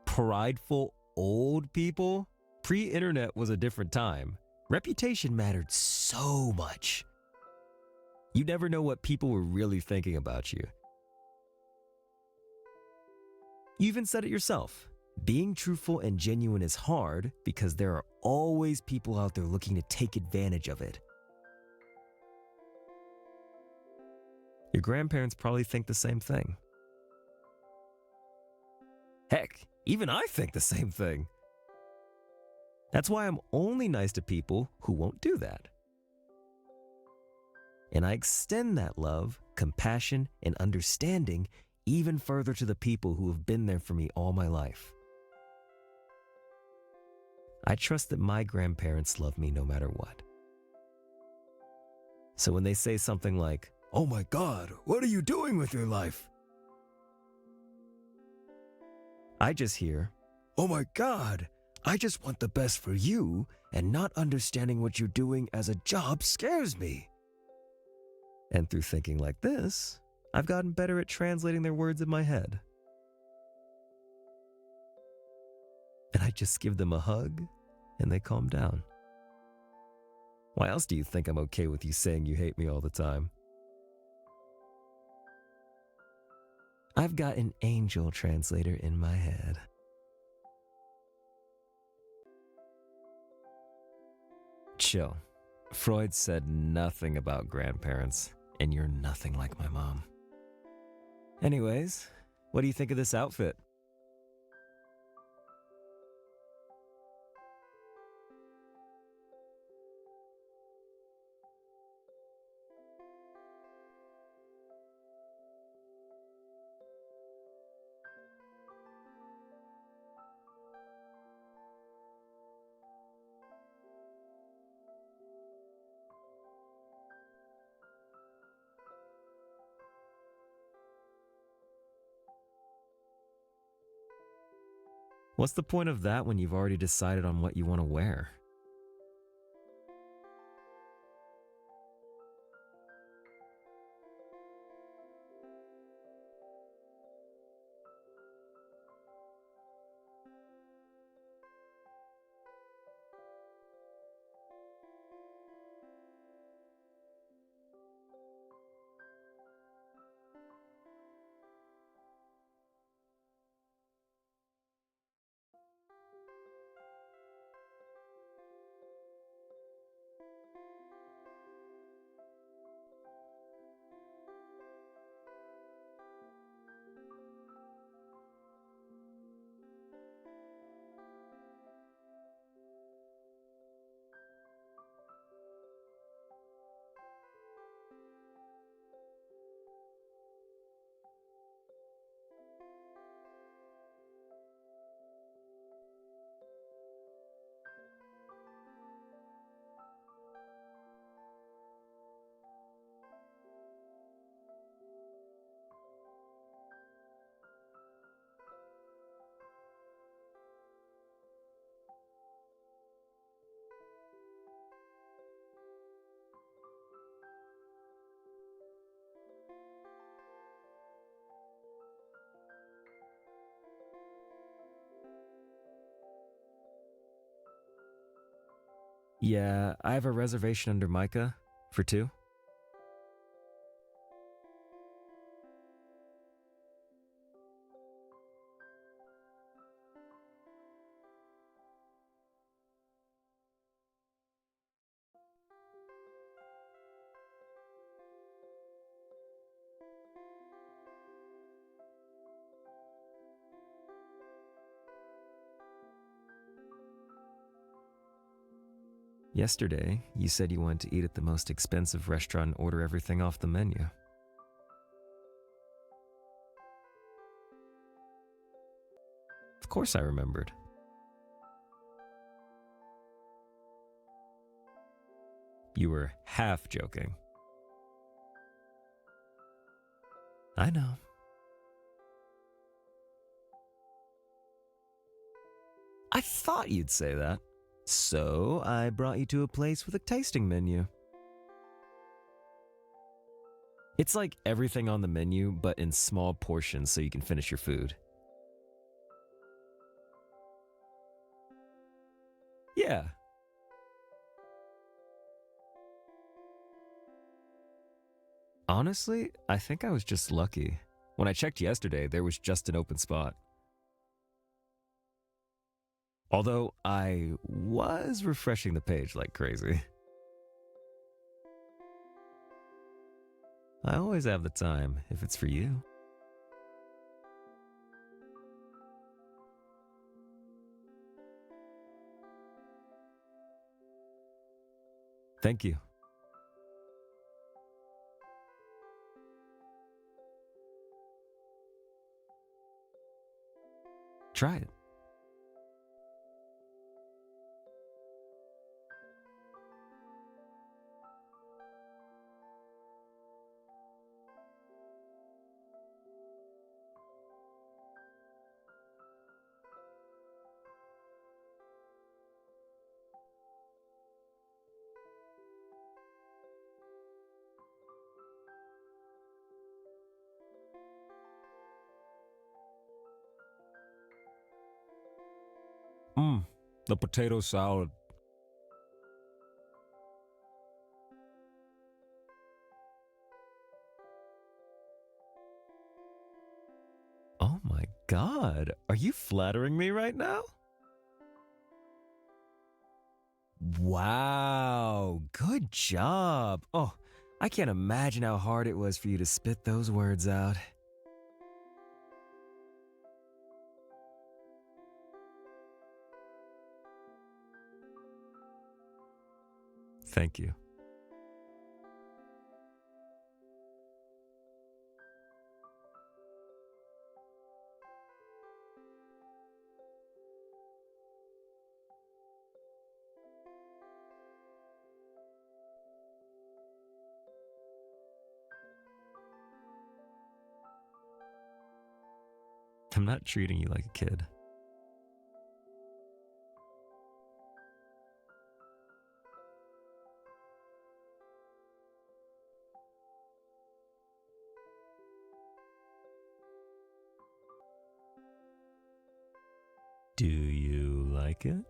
Prideful old people? Pre-internet was a different time. Reputation mattered so much. You never know what people were really thinking about you. You even said it yourself. Being truthful and genuine is hard because there are always people out there looking to take advantage of it. Your grandparents probably think the same thing. Heck, Even I think the same thing. That's why I'm only nice to people who won't do that. And I extend that love, compassion, and understanding even further to the people who have been there for me all my life. I trust that my grandparents love me no matter what. So when they say something like, "Oh my God, what are you doing with your life?" I just hear, "Oh my God, I just want the best for you, and not understanding what you're doing as a job scares me." And through thinking like this, I've gotten better at translating their words in my head. And I just give them a hug, and they calm down. Why else do you think I'm okay with you saying you hate me all the time? I've got an angel translator in my head. Chill. Freud said nothing about grandparents, and you're nothing like my mom. Anyways, what do you think of this outfit? What's the point of that when you've already decided on what you want to wear? Yeah, I have a reservation under Micah for 2. Yesterday, you said you wanted to eat at the most expensive restaurant and order everything off the menu. Of course I remembered. You were half joking. I know. I thought you'd say that. So I brought you to a place with a tasting menu. It's like everything on the menu, but in small portions so you can finish your food. Yeah. Honestly, I think I was just lucky. When I checked yesterday, there was just an open spot. Although I was refreshing the page like crazy. I always have the time if it's for you. Thank you. Try it. The potato salad. Oh my God, are you flattering me right now? Wow, good job. Oh, I can't imagine how hard it was for you to spit those words out. Thank you. I'm not treating you like a kid. Do you like it?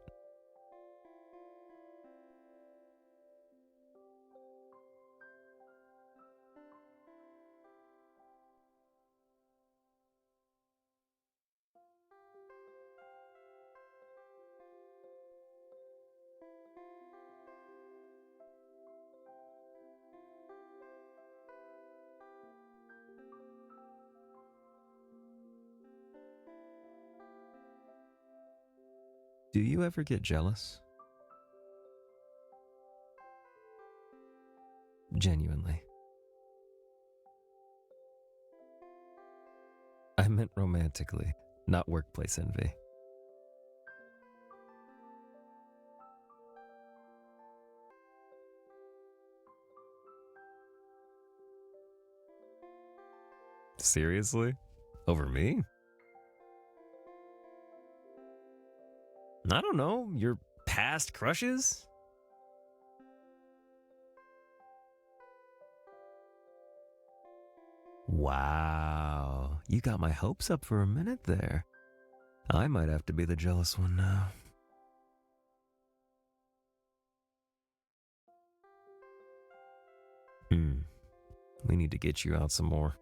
Do you ever get jealous? Genuinely. I meant romantically, not workplace envy. Seriously? Over me? I don't know, your past crushes? Wow, you got my hopes up for a minute there. I might have to be the jealous one now. We need to get you out some more.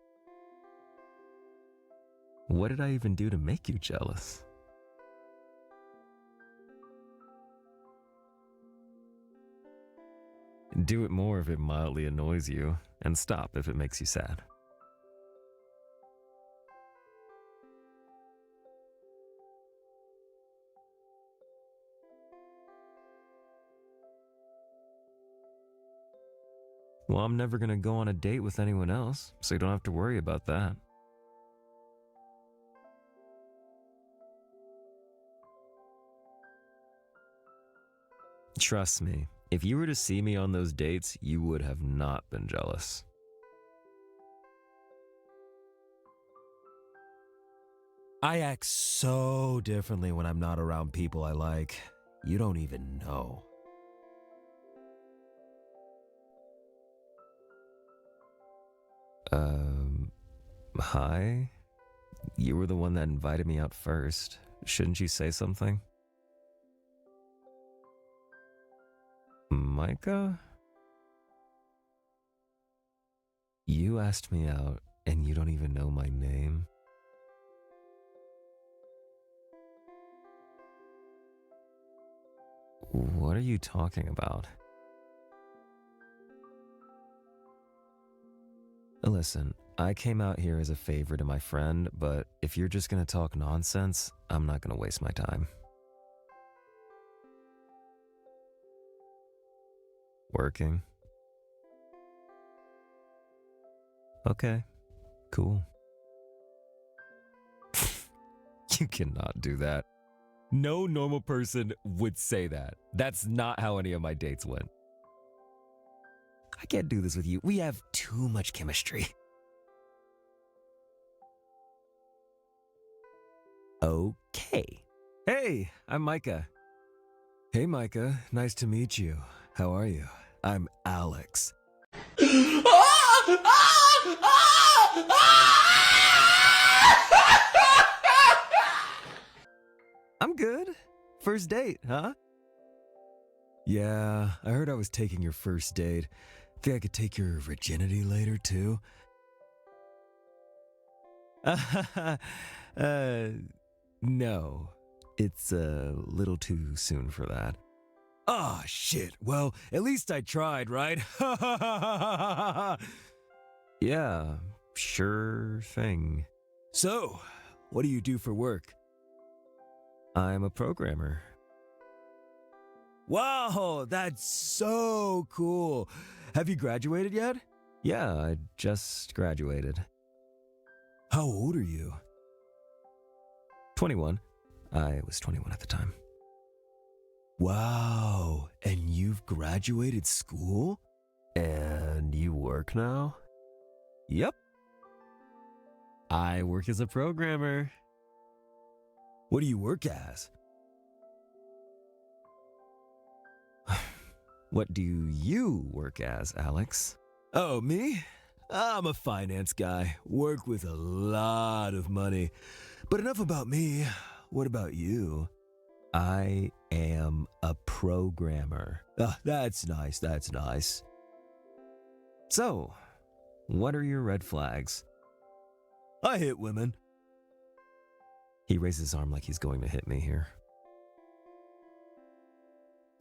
What did I even do to make you jealous? Do it more if it mildly annoys you, and stop if it makes you sad. Well, I'm never gonna go on a date with anyone else, so you don't have to worry about that. Trust me, if you were to see me on those dates, you would have not been jealous. I act so differently when I'm not around people I like. You don't even know. Hi? You were the one that invited me out first. Shouldn't you say something? Micah? You asked me out and you don't even know my name? What are you talking about? Listen, I came out here as a favor to my friend, but if you're just gonna talk nonsense, I'm not gonna waste my time. Working. Okay, cool. You cannot do that. No normal person would say that. That's not how any of my dates went. I can't do this with you. We have too much chemistry. Okay. Hey, I'm Micah. Hey, Micah. Nice to meet you. How are you? I'm Alex. I'm good. First date, huh? Yeah, I heard I was taking your first date. Think I could take your virginity later, too? No. It's a little too soon for that. Ah, shit. Well, at least I tried, right? Yeah, sure thing. So, what do you do for work? I'm a programmer. Wow, that's so cool. Have you graduated yet? Yeah, I just graduated. How old are you? 21. I was 21 at the time. Wow, and you've graduated school? And you work now? Yep. I work as a programmer. What do you work as? What do you work as, Alex? Oh, me? I'm a finance guy. Work with a lot of money. But enough about me. What about you? I am a programmer. That's nice, that's nice. So, what are your red flags? I hit women. He raises his arm like he's going to hit me here.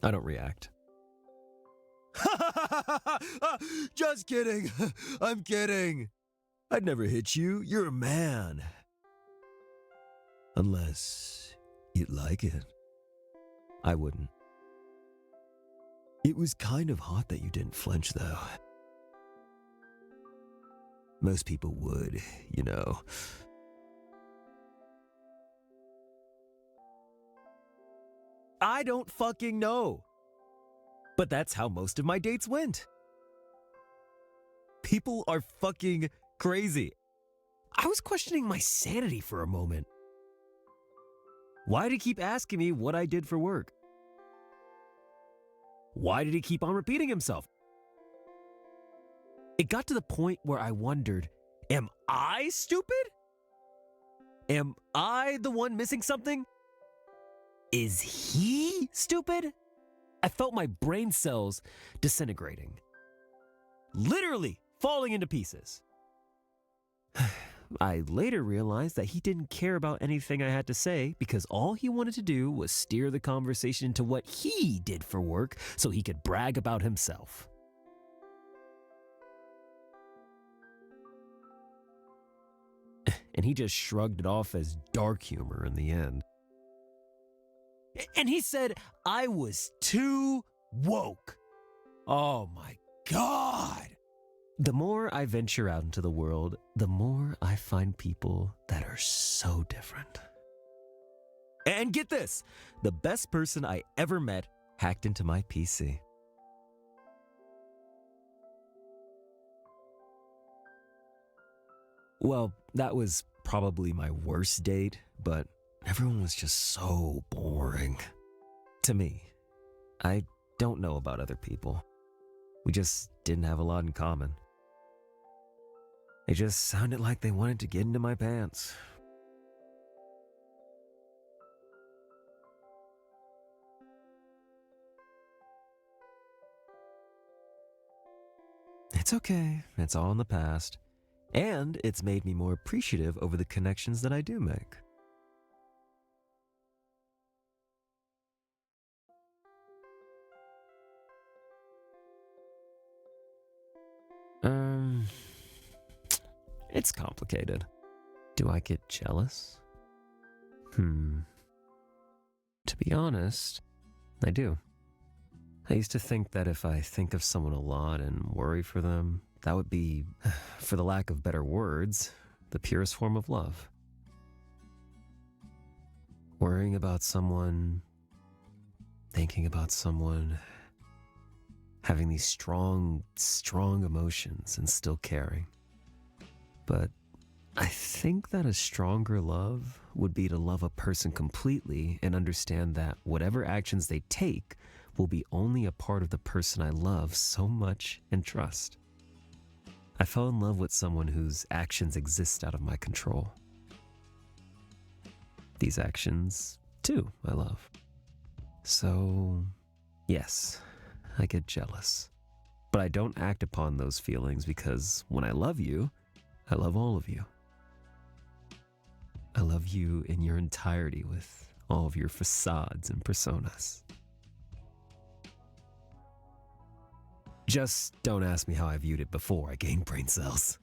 I don't react. Just kidding. I'm kidding. I'd never hit you. You're a man. Unless you'd like it. I wouldn't. It was kind of hot that you didn't flinch, though. Most people would, you know. I don't fucking know. But that's how most of my dates went. People are fucking crazy. I was questioning my sanity for a moment. Why did he keep asking me what I did for work? Why did he keep on repeating himself? It got to the point where I wondered, am I stupid? Am I the one missing something? Is he stupid? I felt my brain cells disintegrating. Literally falling into pieces. I later realized that he didn't care about anything I had to say because all he wanted to do was steer the conversation into what he did for work so he could brag about himself. And he just shrugged it off as dark humor in the end. And he said I was too woke. Oh my God. The more I venture out into the world, the more I find people that are so different. And get this, the best person I ever met hacked into my PC. Well, that was probably my worst date, but everyone was just so boring. To me, I don't know about other people. We just didn't have a lot in common. It just sounded like they wanted to get into my pants. It's okay. It's all in the past. And it's made me more appreciative over the connections that I do make. It's complicated. Do I get jealous? To be honest, I do. I used to think that if I think of someone a lot and worry for them, that would be, for the lack of better words, the purest form of love. Worrying about someone, thinking about someone, having these strong emotions and still caring. But I think that a stronger love would be to love a person completely and understand that whatever actions they take will be only a part of the person I love so much and trust. I fell in love with someone whose actions exist out of my control. These actions, too, I love. So, yes, I get jealous. But I don't act upon those feelings because when I love you, I love all of you. I love you in your entirety with all of your facades and personas. Just don't ask me how I viewed it before I gained brain cells.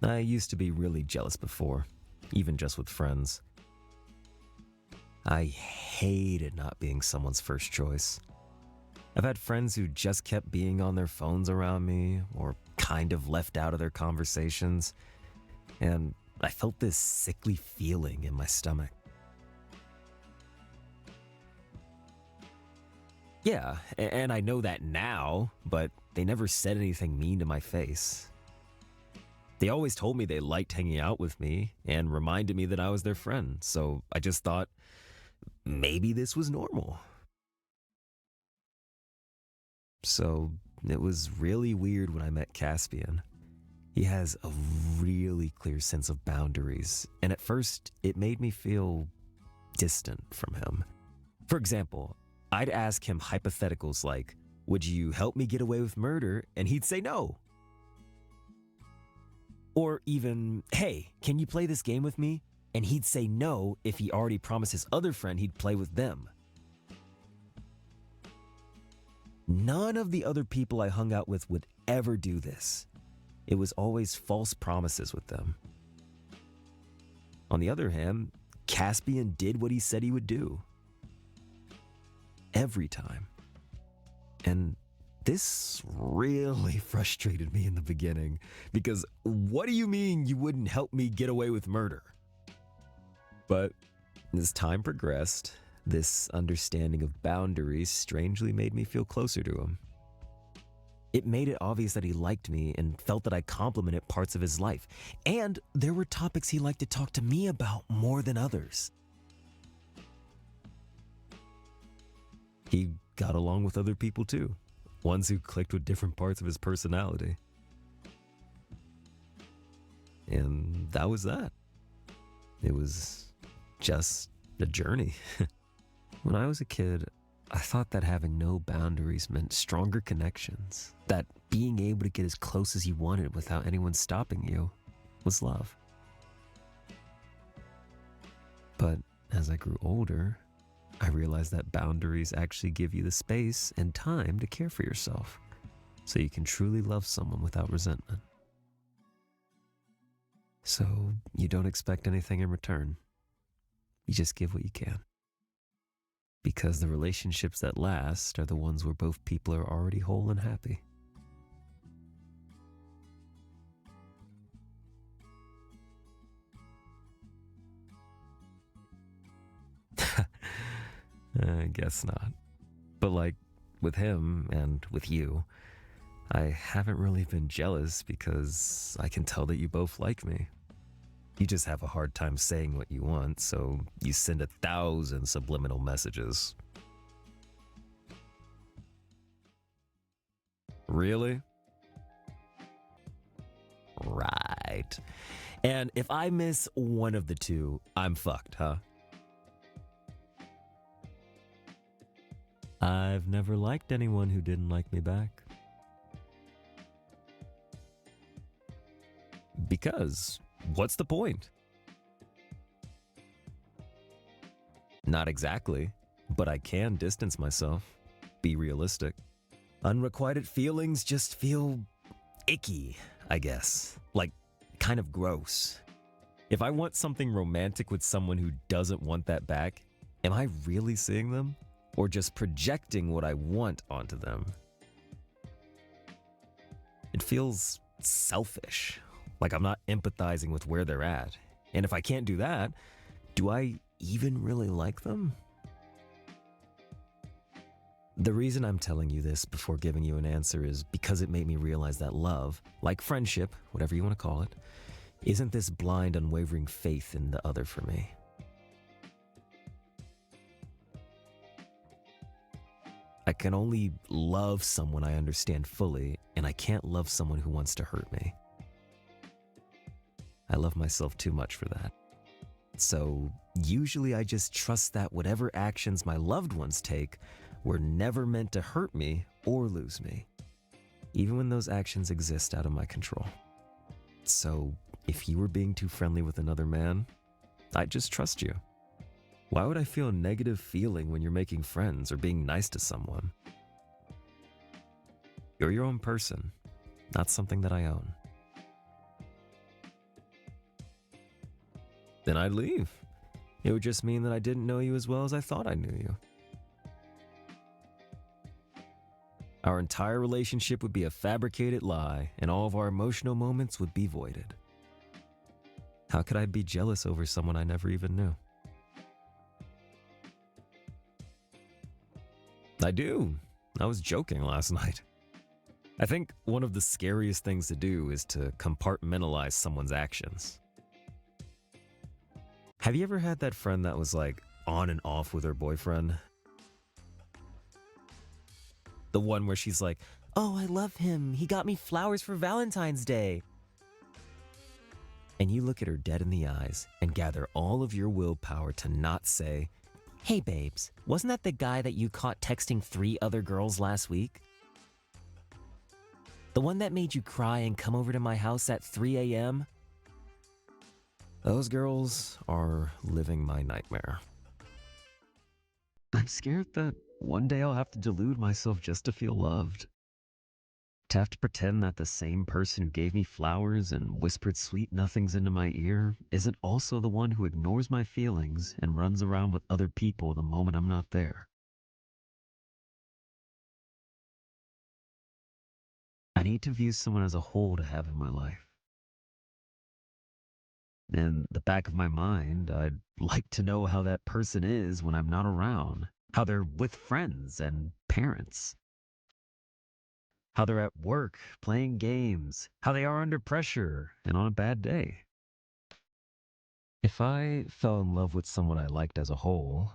I used to be really jealous before, even just with friends. I hated not being someone's first choice. I've had friends who just kept being on their phones around me or kind of left out of their conversations, and I felt this sickly feeling in my stomach. Yeah, and I know that now, but they never said anything mean to my face. They always told me they liked hanging out with me and reminded me that I was their friend, so I just thought maybe this was normal. So it was really weird when I met Caspian. He has a really clear sense of boundaries, and at first it made me feel distant from him. For example, I'd ask him hypotheticals like, "Would you help me get away with murder?" And he'd say no. Or even, "Hey, can you play this game with me?" And he'd say no if he already promised his other friend he'd play with them. None of the other people I hung out with would ever do this. It was always false promises with them. On the other hand, Caspian did what he said he would do. Every time. And this really frustrated me in the beginning, because what do you mean you wouldn't help me get away with murder? But as time progressed, this understanding of boundaries strangely made me feel closer to him. It made it obvious that he liked me and felt that I complimented parts of his life. And there were topics he liked to talk to me about more than others. He got along with other people too, ones who clicked with different parts of his personality. And that was that. It was just a journey. When I was a kid, I thought that having no boundaries meant stronger connections, that being able to get as close as you wanted without anyone stopping you was love. But as I grew older, I realized that boundaries actually give you the space and time to care for yourself, so you can truly love someone without resentment. So you don't expect anything in return. You just give what you can. Because the relationships that last are the ones where both people are already whole and happy. I guess not. But like with him and with you, I haven't really been jealous because I can tell that you both like me. You just have a hard time saying what you want, so you send 1,000 subliminal messages. Really? Right. And if I miss one of the two, I'm fucked, huh? I've never liked anyone who didn't like me back. Because what's the point? Not exactly, but I can distance myself, be realistic. Unrequited feelings just feel icky, I guess. Like kind of gross. If I want something romantic with someone who doesn't want that back, am I really seeing them? Or just projecting what I want onto them? It feels selfish, like I'm not empathizing with where they're at. And if I can't do that, do I even really like them? The reason I'm telling you this before giving you an answer is because it made me realize that love, like friendship, whatever you want to call it, isn't this blind, unwavering faith in the other for me. I can only love someone I understand fully, and I can't love someone who wants to hurt me. I love myself too much for that. So usually I just trust that whatever actions my loved ones take were never meant to hurt me or lose me, even when those actions exist out of my control. So if you were being too friendly with another man, I'd just trust you. Why would I feel a negative feeling when you're making friends or being nice to someone? You're your own person, not something that I own. Then I'd leave. It would just mean that I didn't know you as well as I thought I knew you. Our entire relationship would be a fabricated lie, and all of our emotional moments would be voided. How could I be jealous over someone I never even knew? I do. I was joking last night. I think one of the scariest things to do is to compartmentalize someone's actions. Have you ever had that friend that was like on and off with her boyfriend? The one where she's like, "Oh, I love him. He got me flowers for Valentine's Day." And you look at her dead in the eyes and gather all of your willpower to not say, "Hey babes, wasn't that the guy that you caught texting 3 other girls last week? The one that made you cry and come over to my house at 3 a.m.? Those girls are living my nightmare. I'm scared that one day I'll have to delude myself just to feel loved. To have to pretend that the same person who gave me flowers and whispered sweet nothings into my ear isn't also the one who ignores my feelings and runs around with other people the moment I'm not there. I need to view someone as a whole to have in my life. In the back of my mind, I'd like to know how that person is when I'm not around, how they're with friends and parents, how they're at work, playing games, how they are under pressure and on a bad day. If I fell in love with someone I liked as a whole,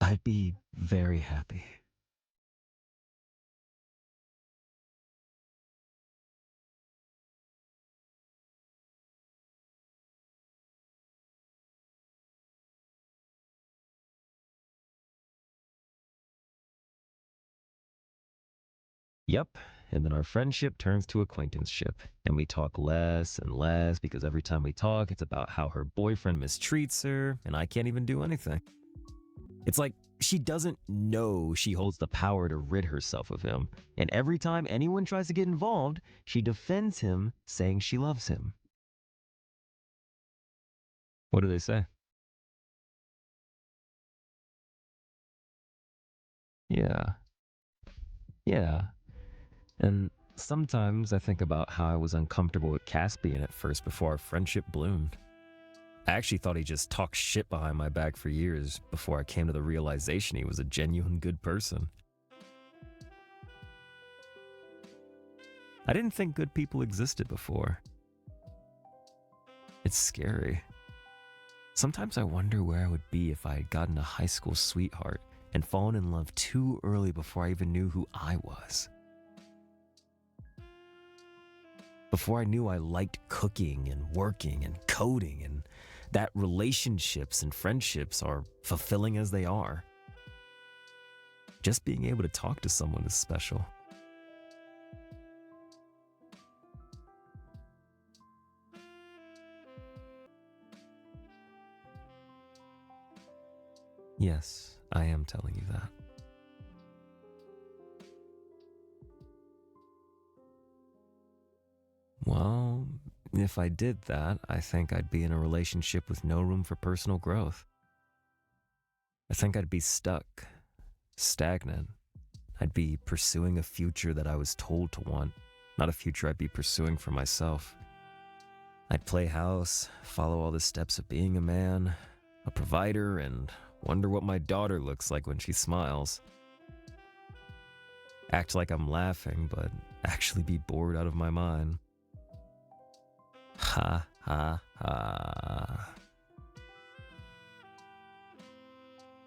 I'd be very happy. Yep, and then our friendship turns to acquaintanceship, and we talk less and less because every time we talk, it's about how her boyfriend mistreats her, and I can't even do anything. It's like she doesn't know she holds the power to rid herself of him, and every time anyone tries to get involved, she defends him, saying she loves him. What do they say? Yeah, yeah. And sometimes I think about how I was uncomfortable with Caspian at first before our friendship bloomed. I actually thought he just talked shit behind my back for years before I came to the realization he was a genuine good person. I didn't think good people existed before. It's scary. Sometimes I wonder where I would be if I had gotten a high school sweetheart and fallen in love too early before I even knew who I was. Before I knew I liked cooking and working and coding and that relationships and friendships are fulfilling as they are. Just being able to talk to someone is special. Yes, I am telling you that. Well, if I did that, I think I'd be in a relationship with no room for personal growth. I think I'd be stuck, stagnant. I'd be pursuing a future that I was told to want, not a future I'd be pursuing for myself. I'd play house, follow all the steps of being a man, a provider, and wonder what my daughter looks like when she smiles. Act like I'm laughing, but actually be bored out of my mind. Ha ha ha.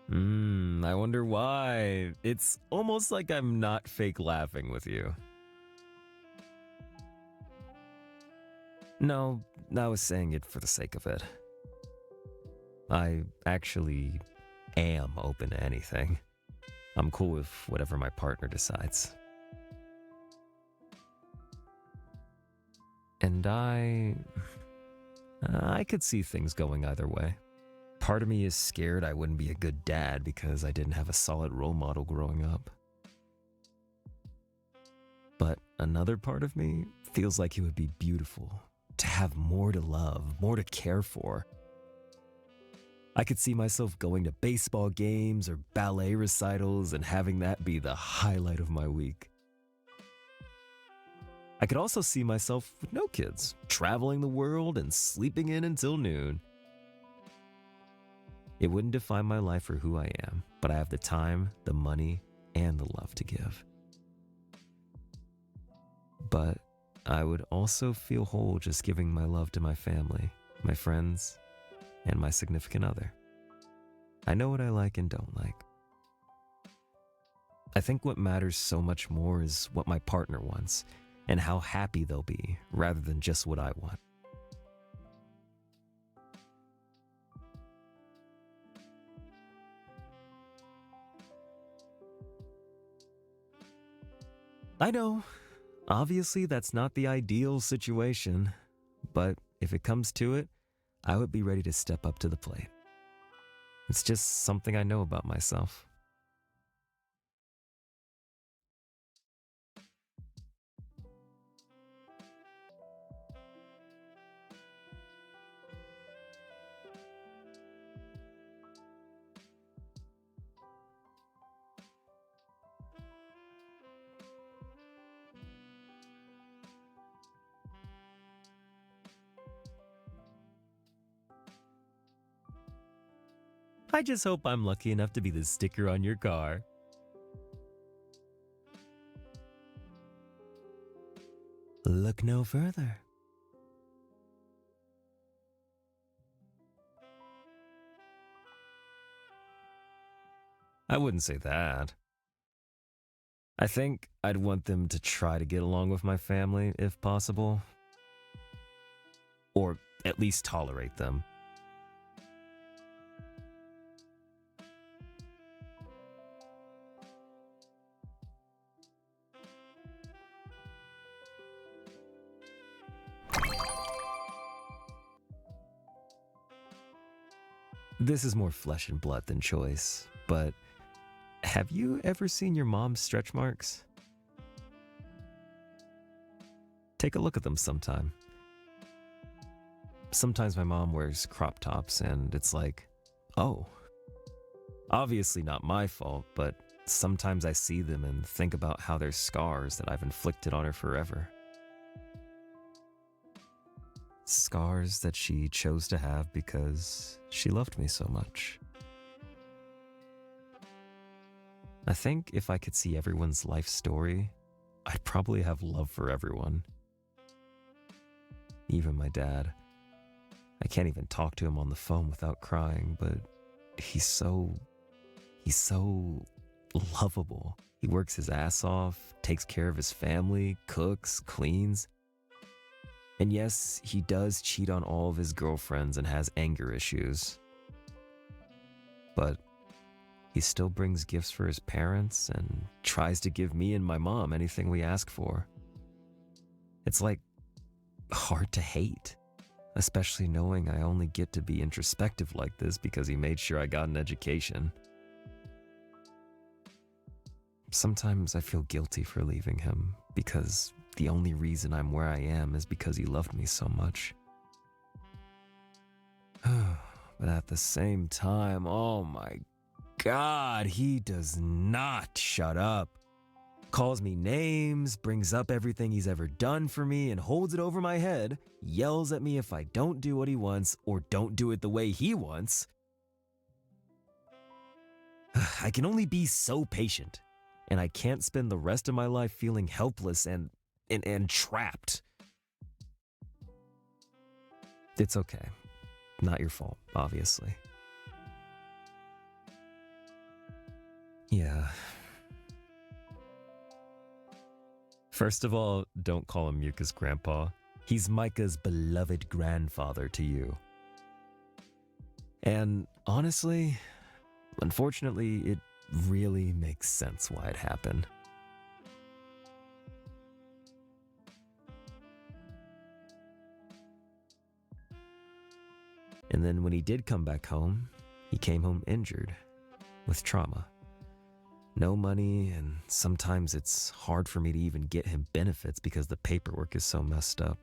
I wonder why. It's almost like I'm not fake laughing with you. No, I was saying it for the sake of it. I actually am open to anything. I'm cool with whatever my partner decides. And I could see things going either way. Part of me is scared I wouldn't be a good dad because I didn't have a solid role model growing up. But another part of me feels like it would be beautiful to have more to love, more to care for. I could see myself going to baseball games or ballet recitals and having that be the highlight of my week. I could also see myself with no kids, traveling the world and sleeping in until noon. It wouldn't define my life or who I am, but I have the time, the money, and the love to give. But I would also feel whole just giving my love to my family, my friends, and my significant other. I know what I like and don't like. I think what matters so much more is what my partner wants and how happy they'll be rather than just what I want. I know, obviously that's not the ideal situation, but if it comes to it, I would be ready to step up to the plate. It's just something I know about myself. I just hope I'm lucky enough to be the sticker on your car. Look no further. I wouldn't say that. I think I'd want them to try to get along with my family if possible. Or at least tolerate them. This is more flesh and blood than choice, but have you ever seen your mom's stretch marks? Take a look at them sometime. Sometimes my mom wears crop tops and it's like, oh, obviously not my fault, but sometimes I see them and think about how they're scars that I've inflicted on her forever. Scars that she chose to have because she loved me so much. I think if I could see everyone's life story, I'd probably have love for everyone. Even my dad. I can't even talk to him on the phone without crying, but he's so lovable. He works his ass off, takes care of his family, cooks, cleans. And yes, he does cheat on all of his girlfriends and has anger issues. But he still brings gifts for his parents and tries to give me and my mom anything we ask for. It's like hard to hate, especially knowing I only get to be introspective like this because he made sure I got an education. Sometimes I feel guilty for leaving him because the only reason I'm where I am is because he loved me so much. But at the same time, oh my God, he does not shut up. Calls me names, brings up everything he's ever done for me and holds it over my head, yells at me if I don't do what he wants or don't do it the way he wants. I can only be so patient, and I can't spend the rest of my life feeling helpless and trapped. It's okay. Not your fault, obviously. Yeah. First of all, don't call him Yuka's grandpa. He's Micah's beloved grandfather to you. And honestly, unfortunately, it really makes sense why it happened. And then when he did come back home, he came home injured, with trauma. No money, and sometimes it's hard for me to even get him benefits because the paperwork is so messed up.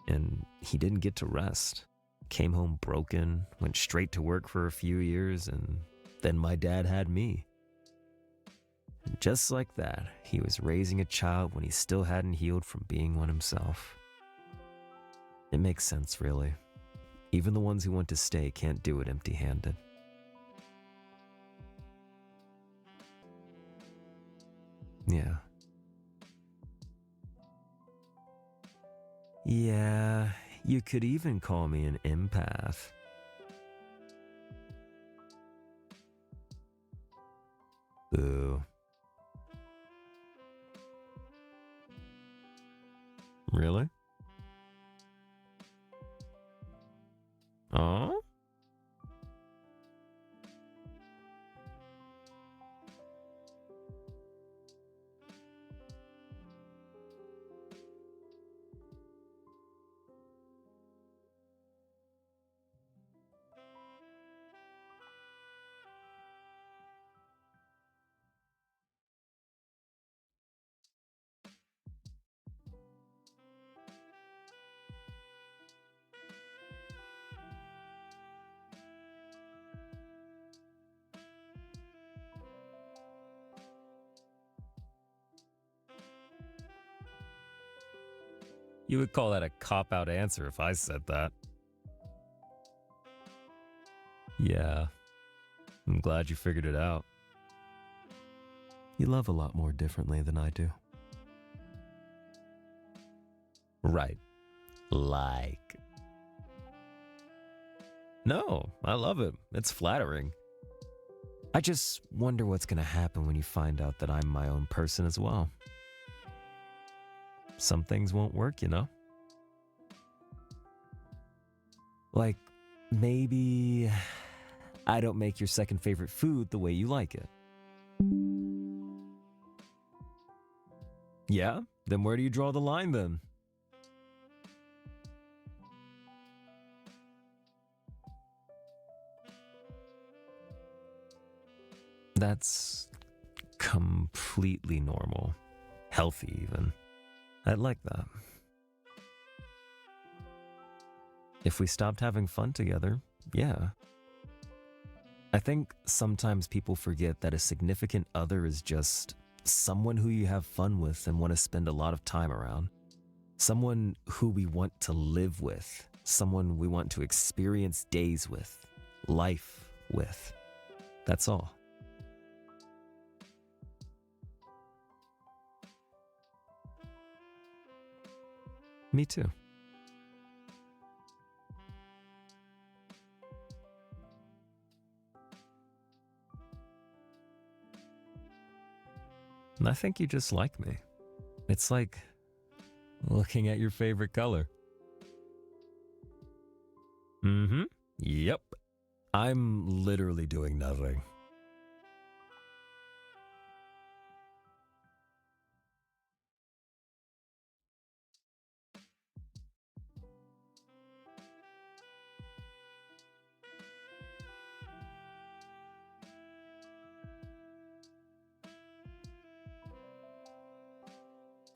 And he didn't get to rest. Came home broken, went straight to work for a few years, and then my dad had me. And just like that, he was raising a child when he still hadn't healed from being one himself. It makes sense, really. Even the ones who want to stay can't do it empty-handed. Yeah. Yeah, you could even call me an empath. Boo. Really? Oh? You would call that a cop-out answer if I said that. Yeah, I'm glad you figured it out. You love a lot more differently than I do. Right. Like. No, I love it. It's flattering. I just wonder what's gonna happen when you find out that I'm my own person as well. Some things won't work, you know? Like, maybe I don't make your second favorite food the way you like it. Yeah? Then where do you draw the line then? That's completely normal. Healthy, even. I'd like that. If we stopped having fun together, yeah. I think sometimes people forget that a significant other is just someone who you have fun with and want to spend a lot of time around. Someone who we want to live with. Someone we want to experience days with. Life with. That's all. Me too. And I think you just like me. It's like looking at your favorite color. Mm-hmm. Yep. I'm literally doing nothing.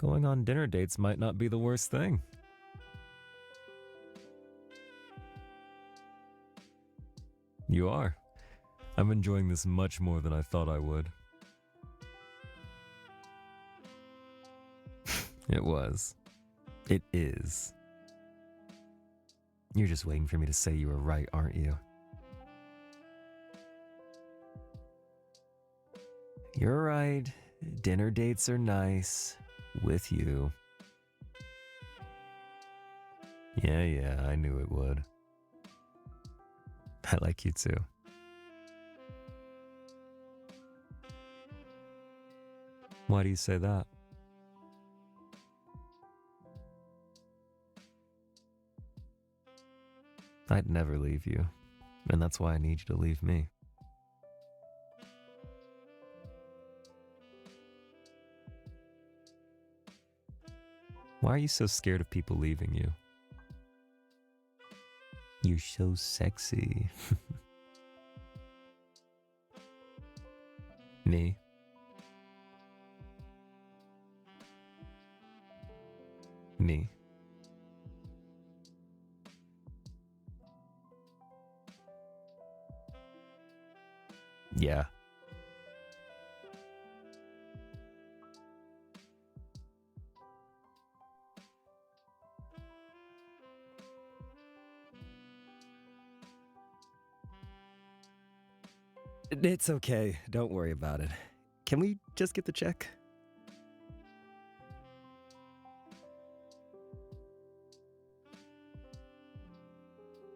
Going on dinner dates might not be the worst thing. You are. I'm enjoying this much more than I thought I would. It was. It is. You're just waiting for me to say you were right, aren't you? You're right. Dinner dates are nice. With you. Yeah, I knew it would. I like you too. Why do you say that? I'd never leave you, and that's why I need you to leave me. Why are you so scared of people leaving you? You're so sexy. Me? Me? Yeah. It's okay. Don't worry about it. Can we just get the check?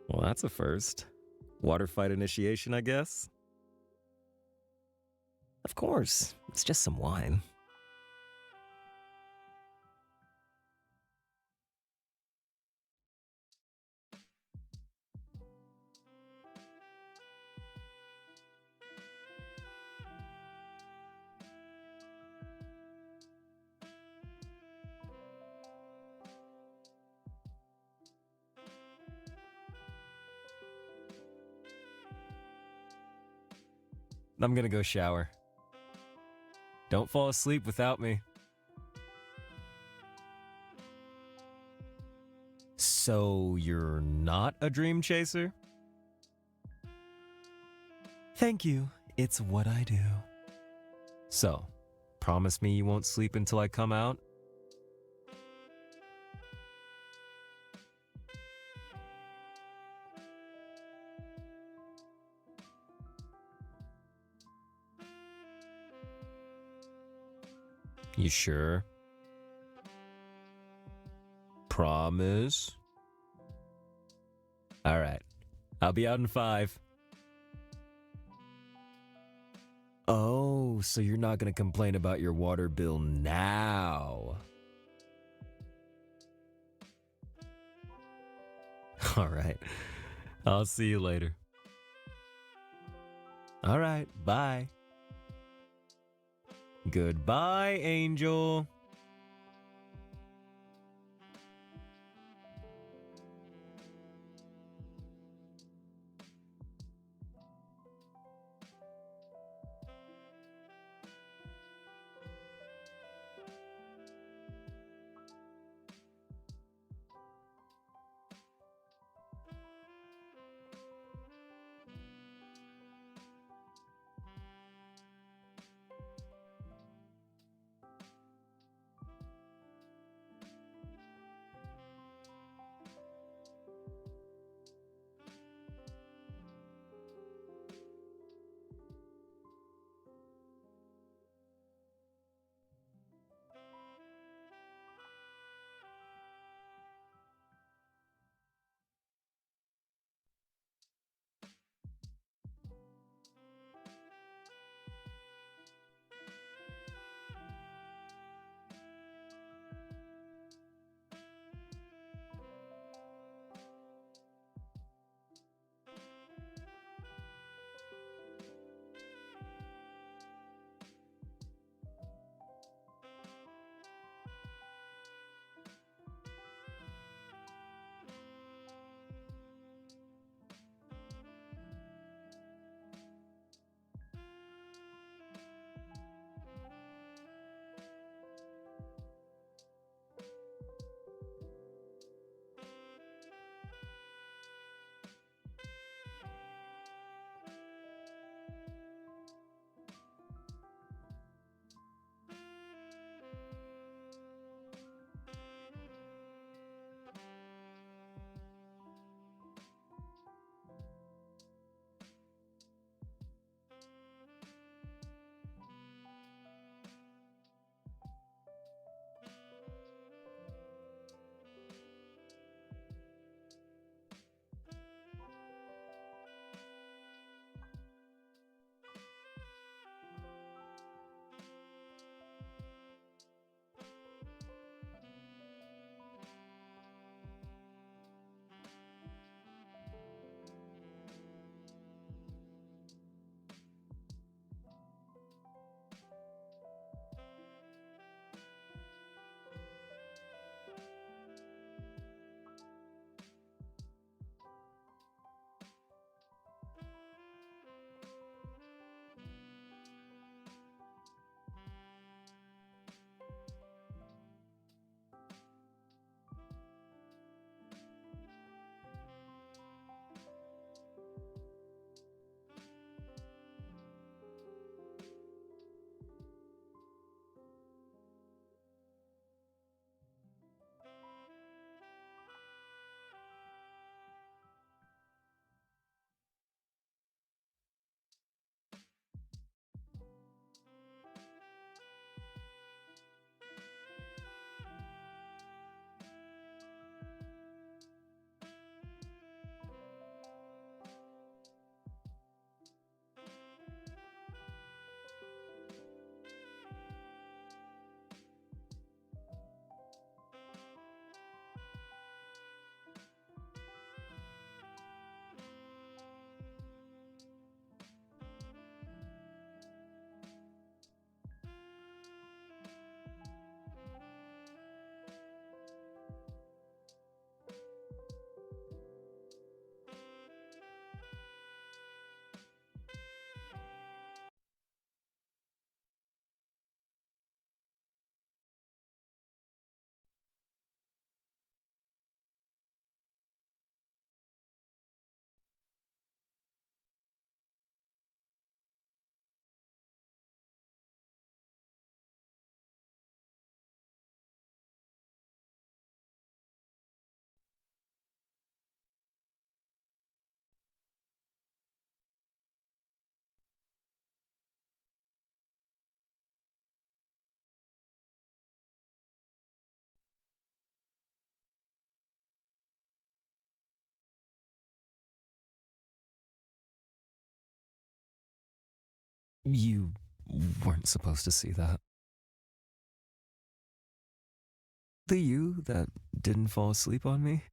Well, that's a first. Water fight initiation, I guess? Of course. It's just some wine. I'm gonna go shower. Don't fall asleep without me. So you're not a dream chaser? Thank you. It's what I do. So, promise me you won't sleep until I come out? You sure? Promise? All right. I'll be out in 5. Oh, so you're not going to complain about your water bill now. All right. I'll see you later. All right. Bye. Goodbye, Angel. You weren't supposed to see that. The you that didn't fall asleep on me?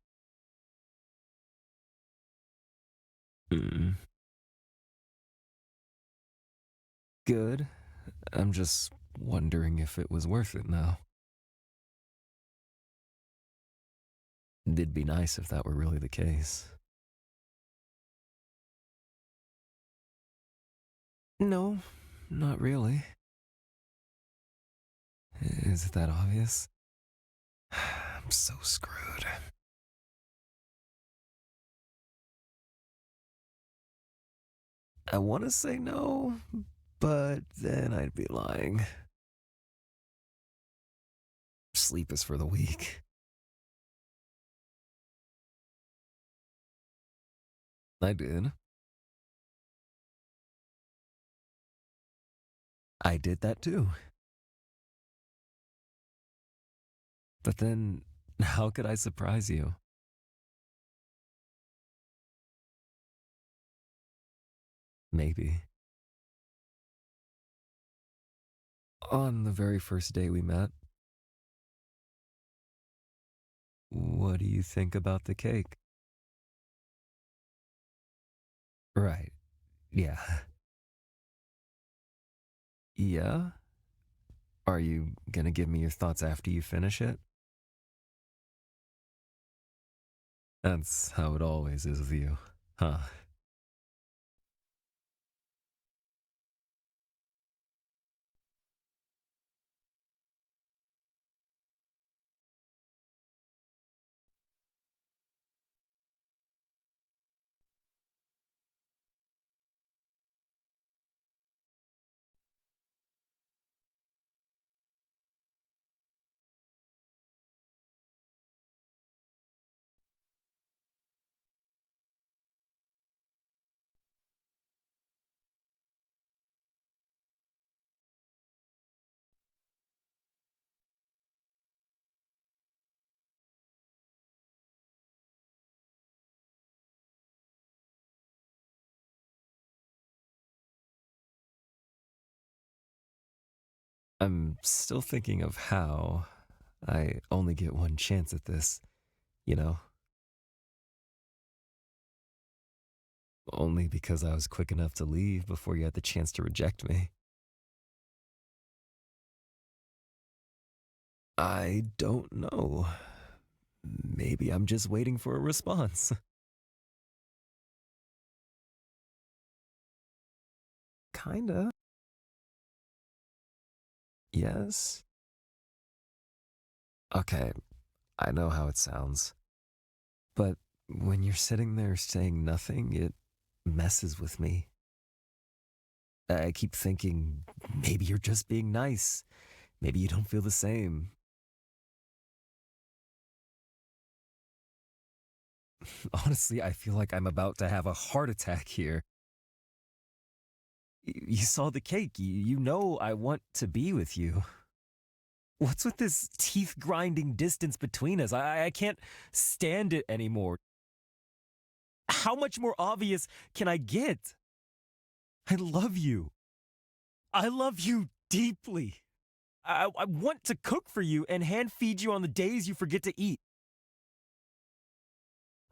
Mm. Good. I'm just wondering if it was worth it now. It'd be nice if that were really the case. No, not really. Is it that obvious? I'm so screwed. I want to say no, but then I'd be lying. Sleep is for the weak. I did. I did that too. But then, how could I surprise you? Maybe. On the very first day we met. What do you think about the cake? Right. Yeah. Yeah? Are you gonna give me your thoughts after you finish it? That's how it always is with you, huh? I'm still thinking of how I only get one chance at this, you know? Only because I was quick enough to leave before you had the chance to reject me. I don't know. Maybe I'm just waiting for a response. Kinda. Yes? Okay, I know how it sounds. But when you're sitting there saying nothing, it messes with me. I keep thinking, maybe you're just being nice. Maybe you don't feel the same. Honestly, I feel like I'm about to have a heart attack here. You saw the cake. You know I want to be with you. What's with this teeth grinding distance between us? I can't stand it anymore. How much more obvious can I get? I love you. I love you deeply. I want to cook for you and hand feed you on the days you forget to eat.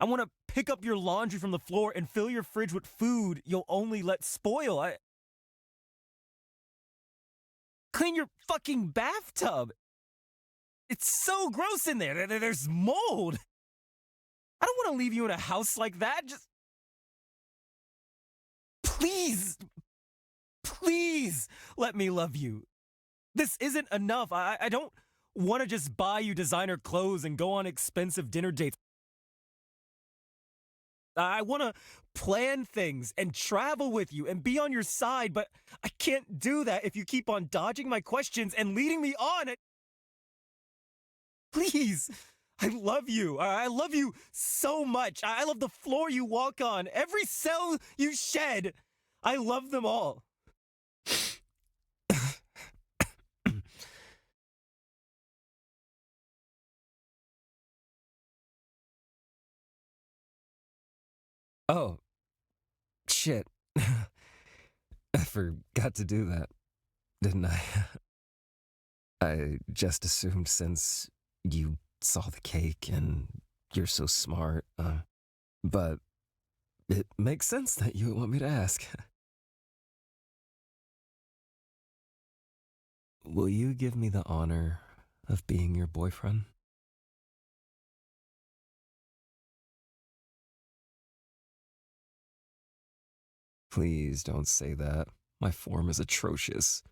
I want to pick up your laundry from the floor and fill your fridge with food you'll only let spoil. I clean your fucking bathtub. It's so gross in there. There's mold. I don't want to leave you in a house like that. Just please, please let me love you. This isn't enough. I don't want to just buy you designer clothes and go on expensive dinner dates. I want to plan things and travel with you and be on your side, but I can't do that if you keep on dodging my questions and leading me on. Please, I love you. I love you so much. I love the floor you walk on, every cell you shed. I love them all. Oh, shit. forgot to do that, didn't I? I just assumed since you saw the cake and you're so smart, but it makes sense that you would want me to ask. Will you give me the honor of being your boyfriend? Please don't say that. My form is atrocious.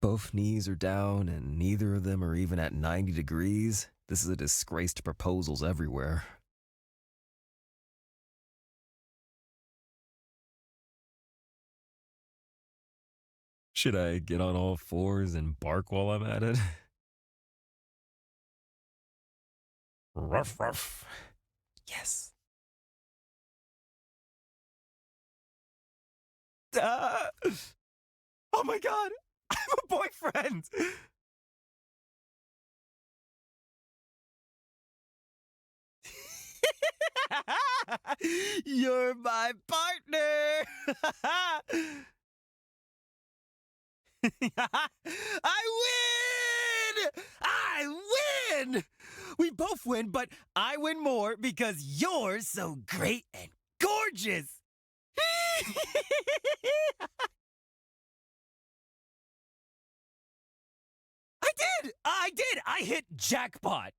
Both knees are down and neither of them are even at 90 degrees. This is a disgrace to proposals everywhere. Should I get on all fours and bark while I'm at it? Ruff, ruff. Yes. Uh, oh my god! I have a boyfriend! You're my partner! I win! I win! We both win, but I win more because you're so great and gorgeous! I did! I hit jackpot!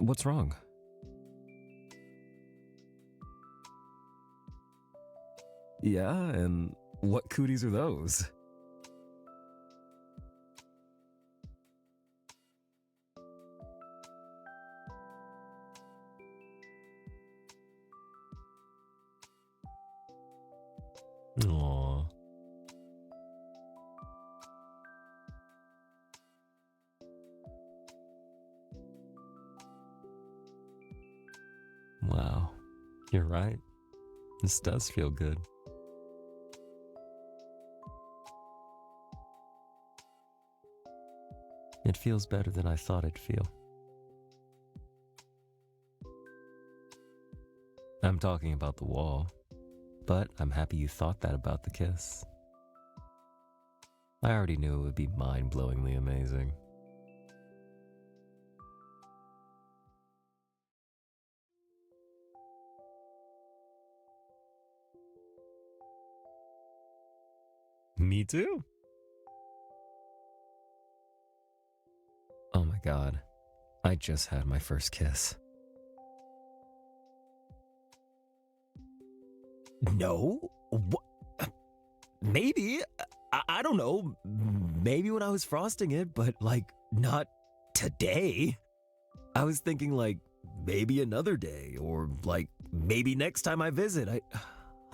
What's wrong? Yeah, and what cooties are those? Aww. Wow, you're right. This does feel good. It feels better than I thought it'd feel. I'm talking about the wall, but I'm happy you thought that about the kiss. I already knew it would be mind-blowingly amazing. Me too. Oh my god, I just had my first kiss. No? Maybe. I don't know. Maybe when I was frosting it, but like, not today. I was thinking like, maybe another day, or like, maybe next time I visit.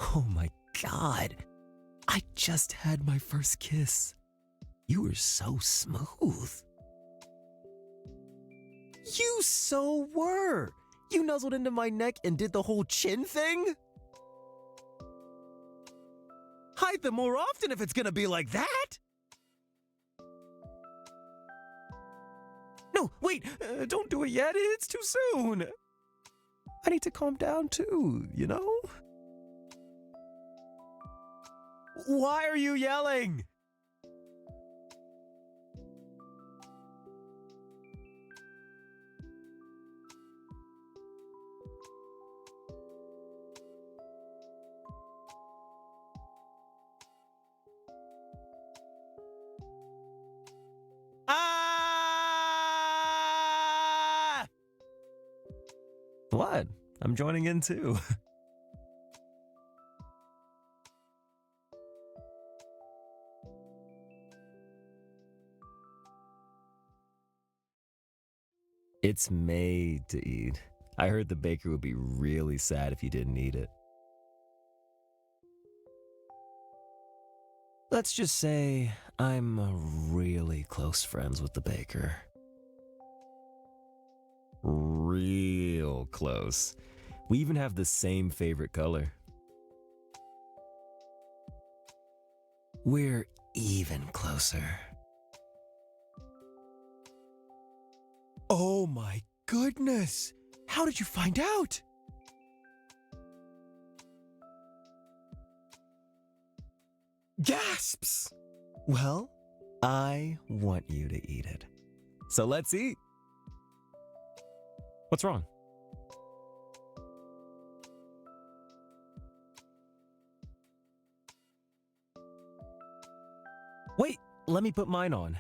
Oh my god. I just had my first kiss. You were so smooth. You so were. You nuzzled into my neck and did the whole chin thing? Hide them more often if it's gonna be like that. No, wait, don't do it yet. It's too soon. I need to calm down too, you know? Why are you yelling? Ah! What? I'm joining in too. It's made to eat. I heard the baker would be really sad if you didn't eat it. Let's just say I'm really close friends with the baker. Real close. We even have the same favorite color. We're even closer. Oh my goodness! How did you find out? Gasps! Well, I want you to eat it. So let's eat. What's wrong? Wait, let me put mine on.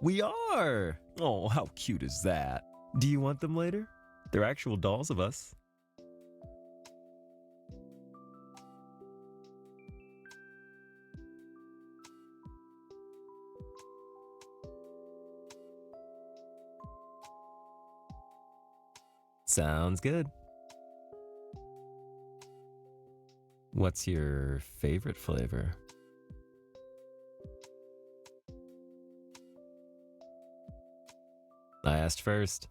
We are! Oh, how cute is that? Do you want them later? They're actual dolls of us. Sounds good. What's your favorite flavor? I asked first.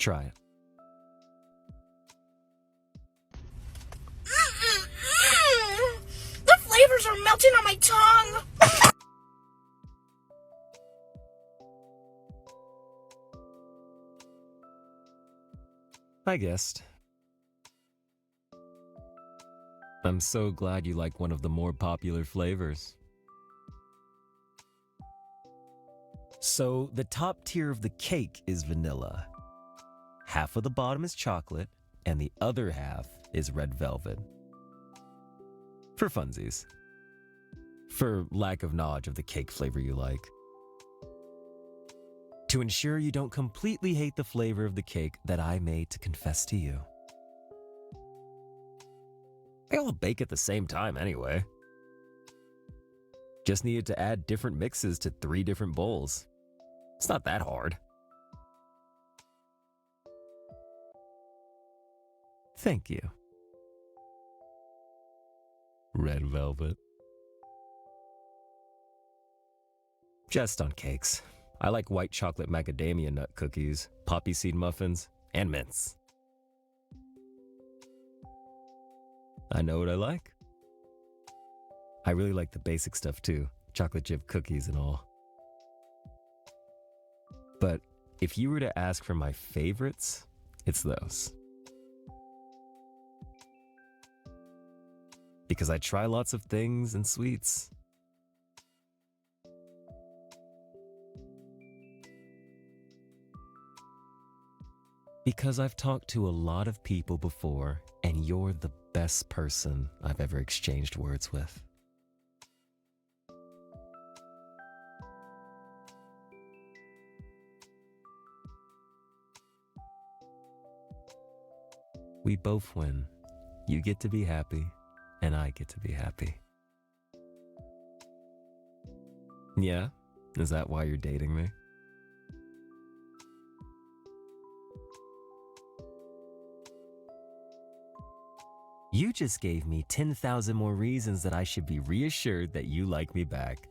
Try it. The flavors are melting on my tongue. I guessed. I'm so glad you like one of the more popular flavors. So, the top tier of the cake is vanilla. Half of the bottom is chocolate, and the other half is red velvet. For funsies. For lack of knowledge of the cake flavor you like. To ensure you don't completely hate the flavor of the cake that I made to confess to you. They all bake at the same time anyway. Just needed to add different mixes to 3 different bowls. It's not that hard. Thank you. Red velvet. Just on cakes. I like white chocolate macadamia nut cookies, poppy seed muffins, and mints. I know what I like. I really like the basic stuff too, chocolate chip cookies and all. But if you were to ask for my favorites, it's those. Because I try lots of things and sweets. Because I've talked to a lot of people before, and you're the best person I've ever exchanged words with. We both win. You get to be happy, and I get to be happy. Yeah? Is that why you're dating me? You just gave me 10,000 more reasons that I should be reassured that you like me back.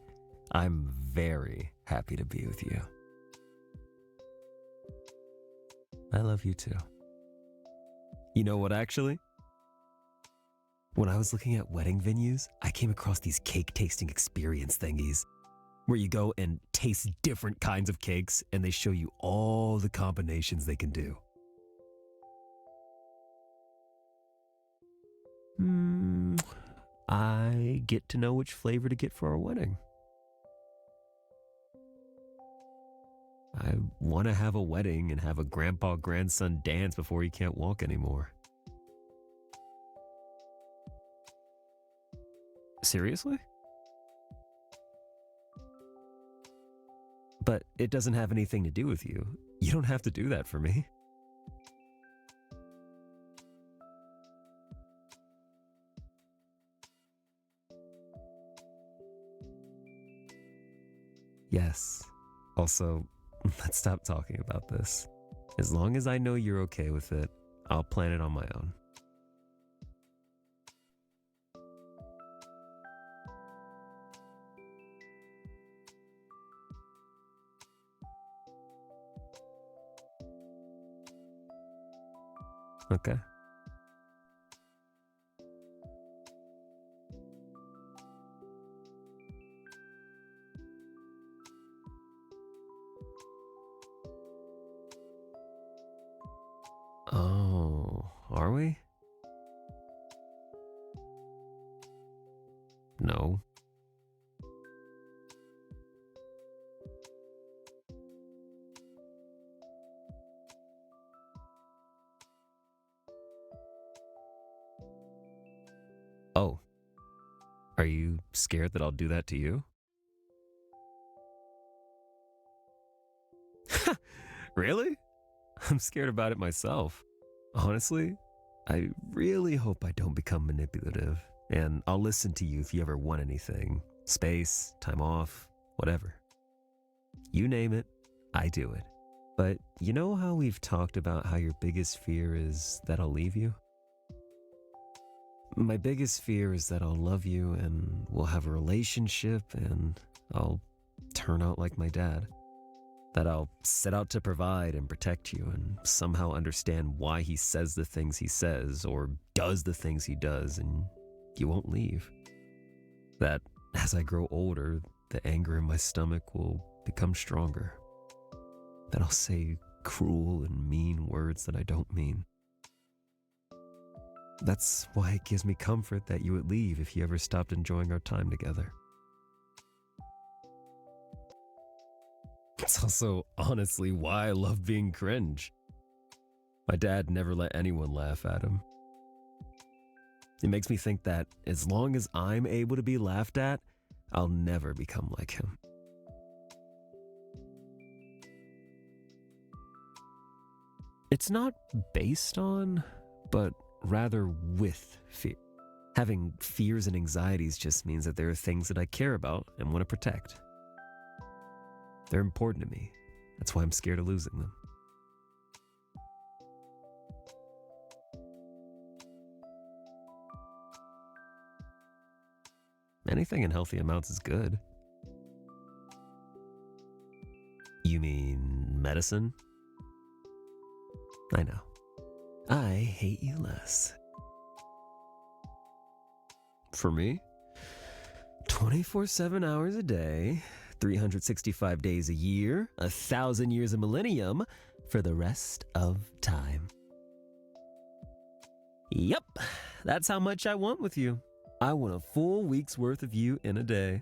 I'm very happy to be with you. I love you too. You know what, actually? When I was looking at wedding venues, I came across these cake tasting experience thingies where you go and taste different kinds of cakes and they show you all the combinations they can do. I get to know which flavor to get for our wedding. I want to have a wedding and have a grandpa-grandson dance before he can't walk anymore. Seriously? But it doesn't have anything to do with you. You don't have to do that for me. Yes. Also, let's stop talking about this. As long as I know you're okay with it, I'll plan it on my own. Okay. Oh, are we? No. Oh. Are you scared that I'll do that to you? Really? I'm scared about it myself. Honestly, I really hope I don't become manipulative, and I'll listen to you if you ever want anything. Space, time off, whatever. You name it, I do it. But you know how we've talked about how your biggest fear is that I'll leave you? My biggest fear is that I'll love you and we'll have a relationship and I'll turn out like my dad. that I'll set out to provide and protect you and somehow understand why he says the things he says or does the things he does, and you won't leave. That as I grow older, the anger in my stomach will become stronger. That I'll say cruel and mean words that I don't mean. That's why it gives me comfort that you would leave if you ever stopped enjoying our time together. It's also honestly why I love being cringe. My dad never let anyone laugh at him. It makes me think that as long as I'm able to be laughed at, I'll never become like him. It's not based on, but rather with fear. Having fears and anxieties just means that there are things that I care about and want to protect. They're important to me. That's why I'm scared of losing them. Anything in healthy amounts is good. You mean medicine? I know. I hate you less. For me, 24/7 hours a day, 365 days a year, 1,000 years a millennium, for the rest of time. Yep, that's how much I want with you. I want a full week's worth of you in a day.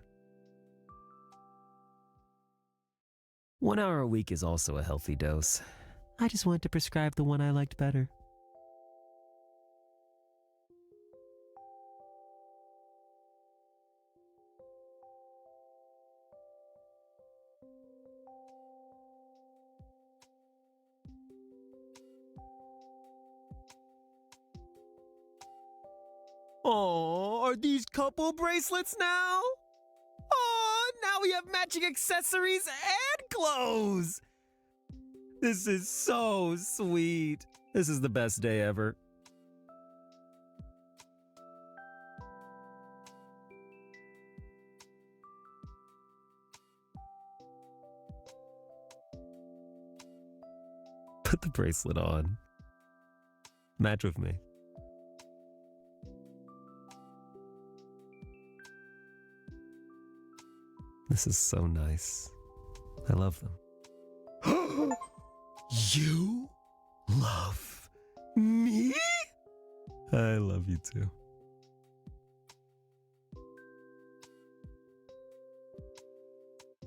1 hour a week is also a healthy dose. I just wanted to prescribe the one I liked better. Oh, are these couple bracelets now? Oh, now we have matching accessories and clothes. This is so sweet. This is the best day ever. Put the bracelet on. Match with me. This is so nice. I love them. You love me? I love you too.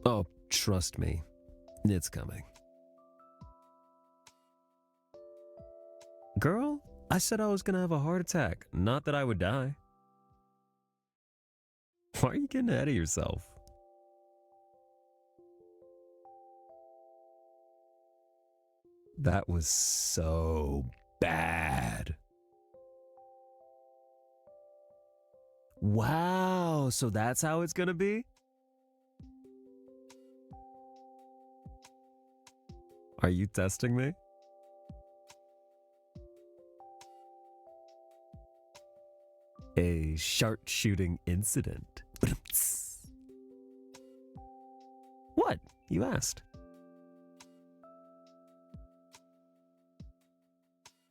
Oh, trust me. It's coming. Girl, I said I was gonna have a heart attack, not that I would die. Why are you getting ahead of yourself? That was so bad. Wow, so that's how it's gonna be? Are you testing me? A sharpshooting incident. What? You asked.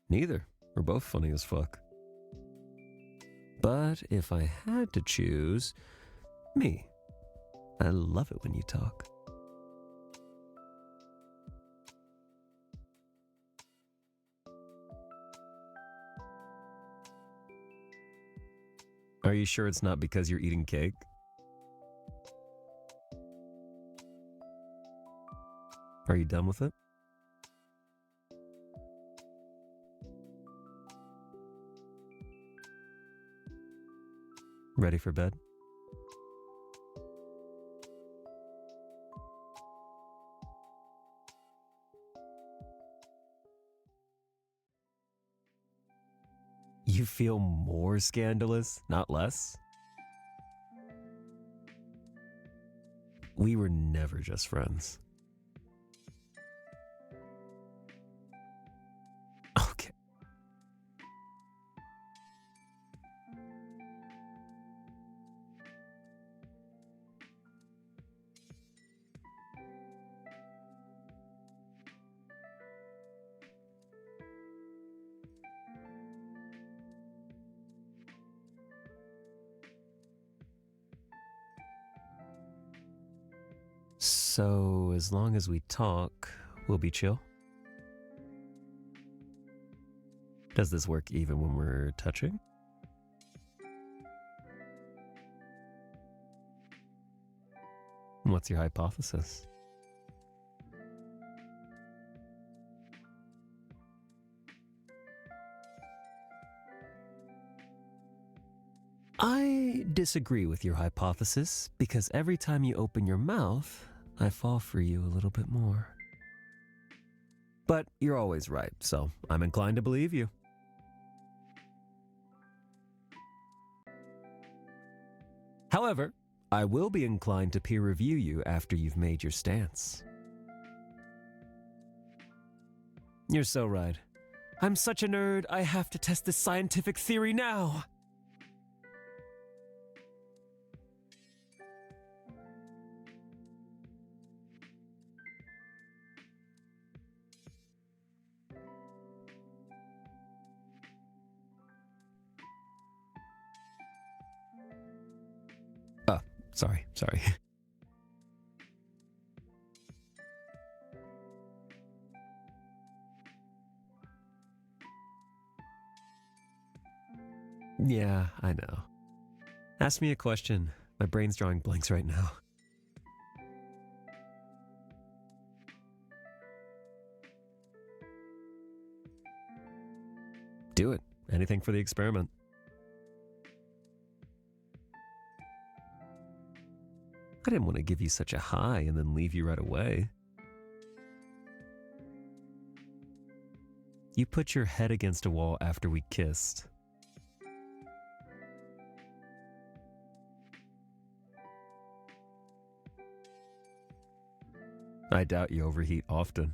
Neither. We're both funny as fuck. But if I had to choose, me. I love it when you talk. Are you sure it's not because you're eating cake? Are you done with it? Ready for bed? You feel more scandalous, not less? We were never just friends. Okay. So, as long as we talk, we'll be chill? Does this work even when we're touching? What's your hypothesis? I disagree with your hypothesis because every time you open your mouth, I fall for you a little bit more. But you're always right, so I'm inclined to believe you. However, I will be inclined to peer review you after you've made your stance. You're so right. I'm such a nerd, I have to test this scientific theory now. Sorry. Yeah, I know. Ask me a question. My brain's drawing blanks right now. Do it. Anything for the experiment. I didn't want to give you such a high and then leave you right away. You put your head against a wall after we kissed. I doubt you overheat often.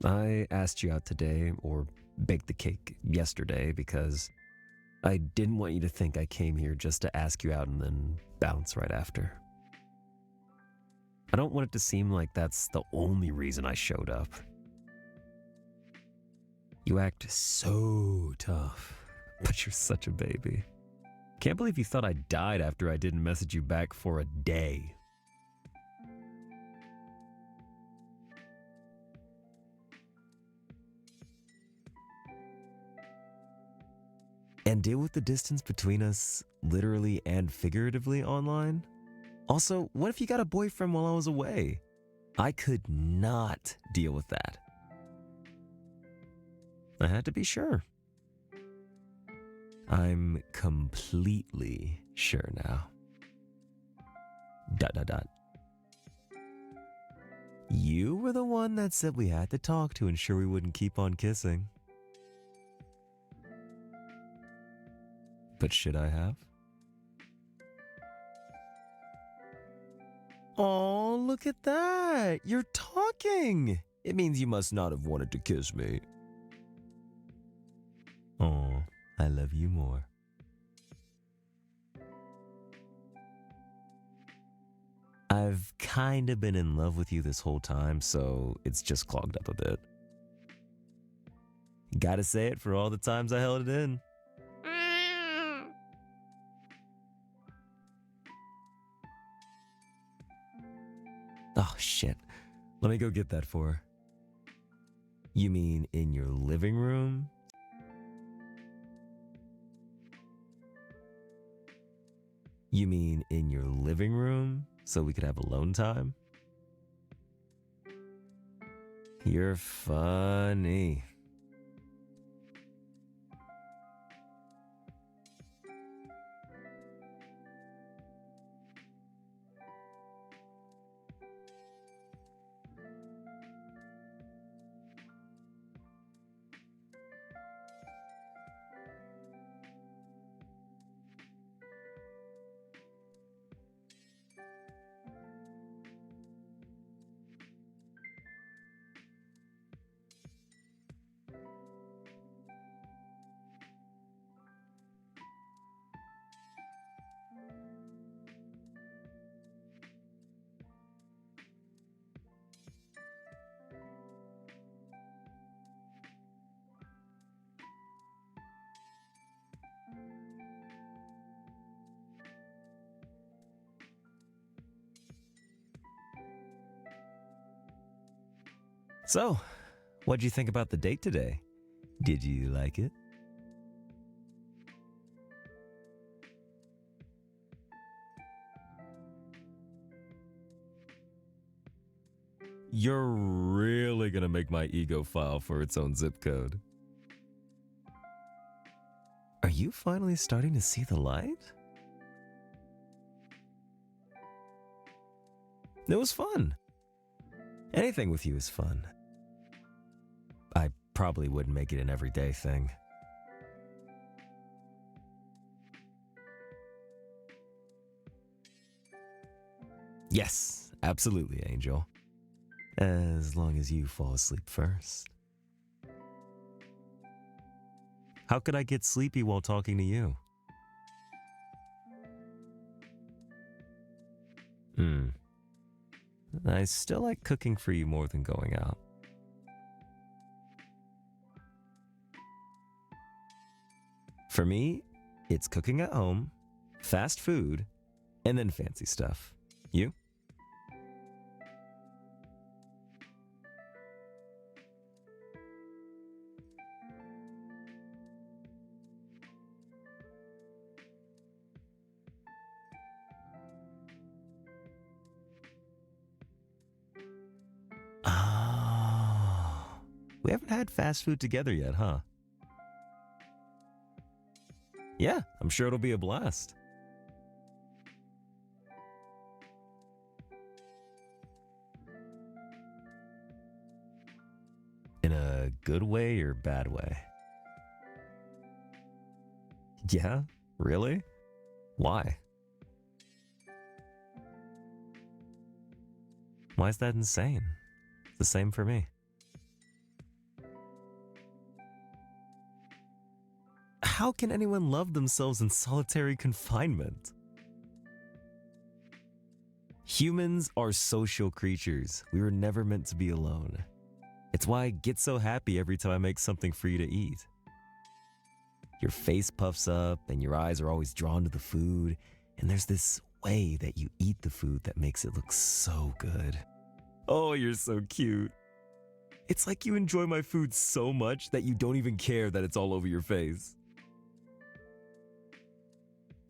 I asked you out today, or baked the cake yesterday, because I didn't want you to think I came here just to ask you out and then bounce right after. I don't want it to seem like that's the only reason I showed up. You act so tough, but you're such a baby. Can't believe you thought I died after I didn't message you back for a day. And deal with the distance between us literally and figuratively online? Also, what if you got a boyfriend while I was away? I could not deal with that. I had to be sure. I'm completely sure now. ... You were the one that said we had to talk to ensure we wouldn't keep on kissing. But should I have? Oh, look at that! You're talking! It means you must not have wanted to kiss me. Oh, I love you more. I've kinda been in love with you this whole time, so it's just clogged up a bit. Gotta say it for all the times I held it in. Oh, shit. Let me go get that for her. You mean in your living room? You mean in your living room so we could have alone time? You're funny. So, what'd you think about the date today? Did you like it? You're really gonna make my ego file for its own zip code. Are you finally starting to see the light? It was fun. Anything with you is fun. I probably wouldn't make it an everyday thing. Yes, absolutely, Angel. As long as you fall asleep first. How could I get sleepy while talking to you? I still like cooking for you more than going out. For me, it's cooking at home, fast food, and then fancy stuff. You? Oh, we haven't had fast food together yet, huh? Yeah, I'm sure it'll be a blast. In a good way or bad way? Yeah, really? Why? Why is that insane? It's the same for me. How can anyone love themselves in solitary confinement? Humans are social creatures. We were never meant to be alone. It's why I get so happy every time I make something for you to eat. Your face puffs up and your eyes are always drawn to the food, and there's this way that you eat the food that makes it look so good. Oh, you're so cute. It's like you enjoy my food so much that you don't even care that it's all over your face.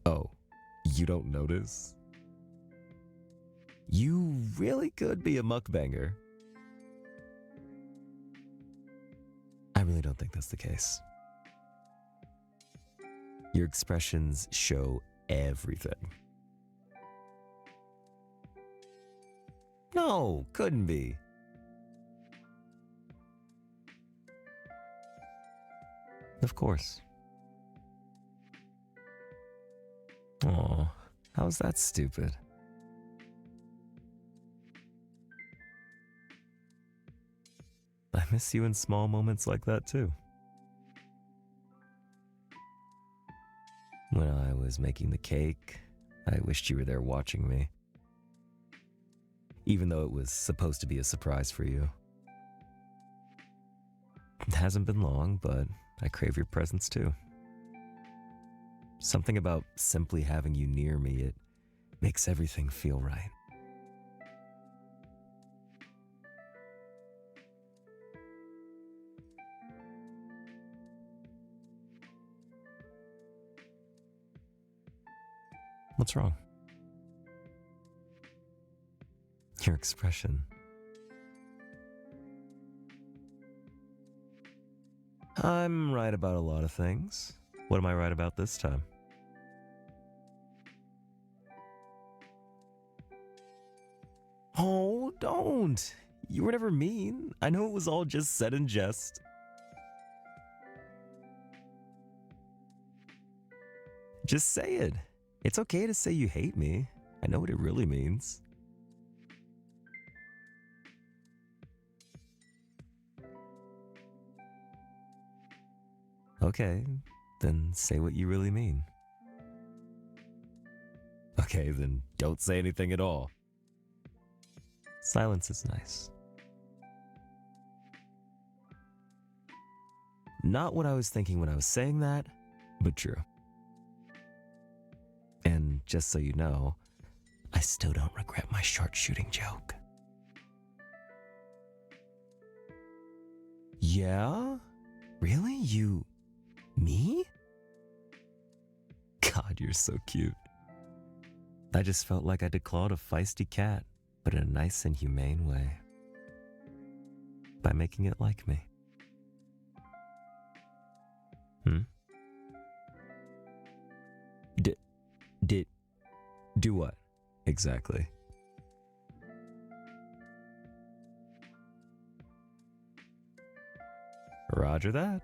Oh, you don't notice? You really could be a mukbanger. I really don't think that's the case. Your expressions show everything. No, couldn't be. Of course. Aw, how's that stupid? I miss you in small moments like that too. When I was making the cake, I wished you were there watching me. Even though it was supposed to be a surprise for you. It hasn't been long, but I crave your presence too. Something about simply having you near me, it makes everything feel right. What's wrong? Your expression. I'm right about a lot of things. What am I right about this time? Oh, don't. You were never mean. I know it was all just said in jest. Just say it. It's okay to say you hate me. I know what it really means. Okay, then say what you really mean. Okay, then don't say anything at all. Silence is nice. Not what I was thinking when I was saying that, but true. And just so you know, I still don't regret my short shooting joke. Yeah? Really? Me? God, you're so cute. I just felt like I declawed a feisty cat, but in a nice and humane way. By making it like me. Do what? Exactly. Roger that.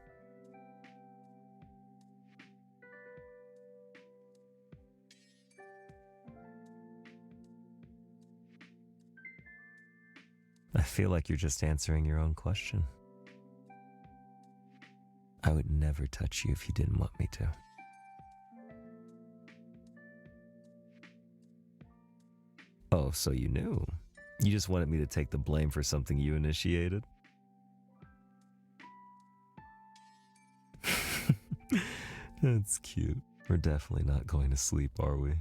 I feel like you're just answering your own question. I would never touch you if you didn't want me to. Oh, so you knew. You just wanted me to take the blame for something you initiated? That's cute. We're definitely not going to sleep, are we?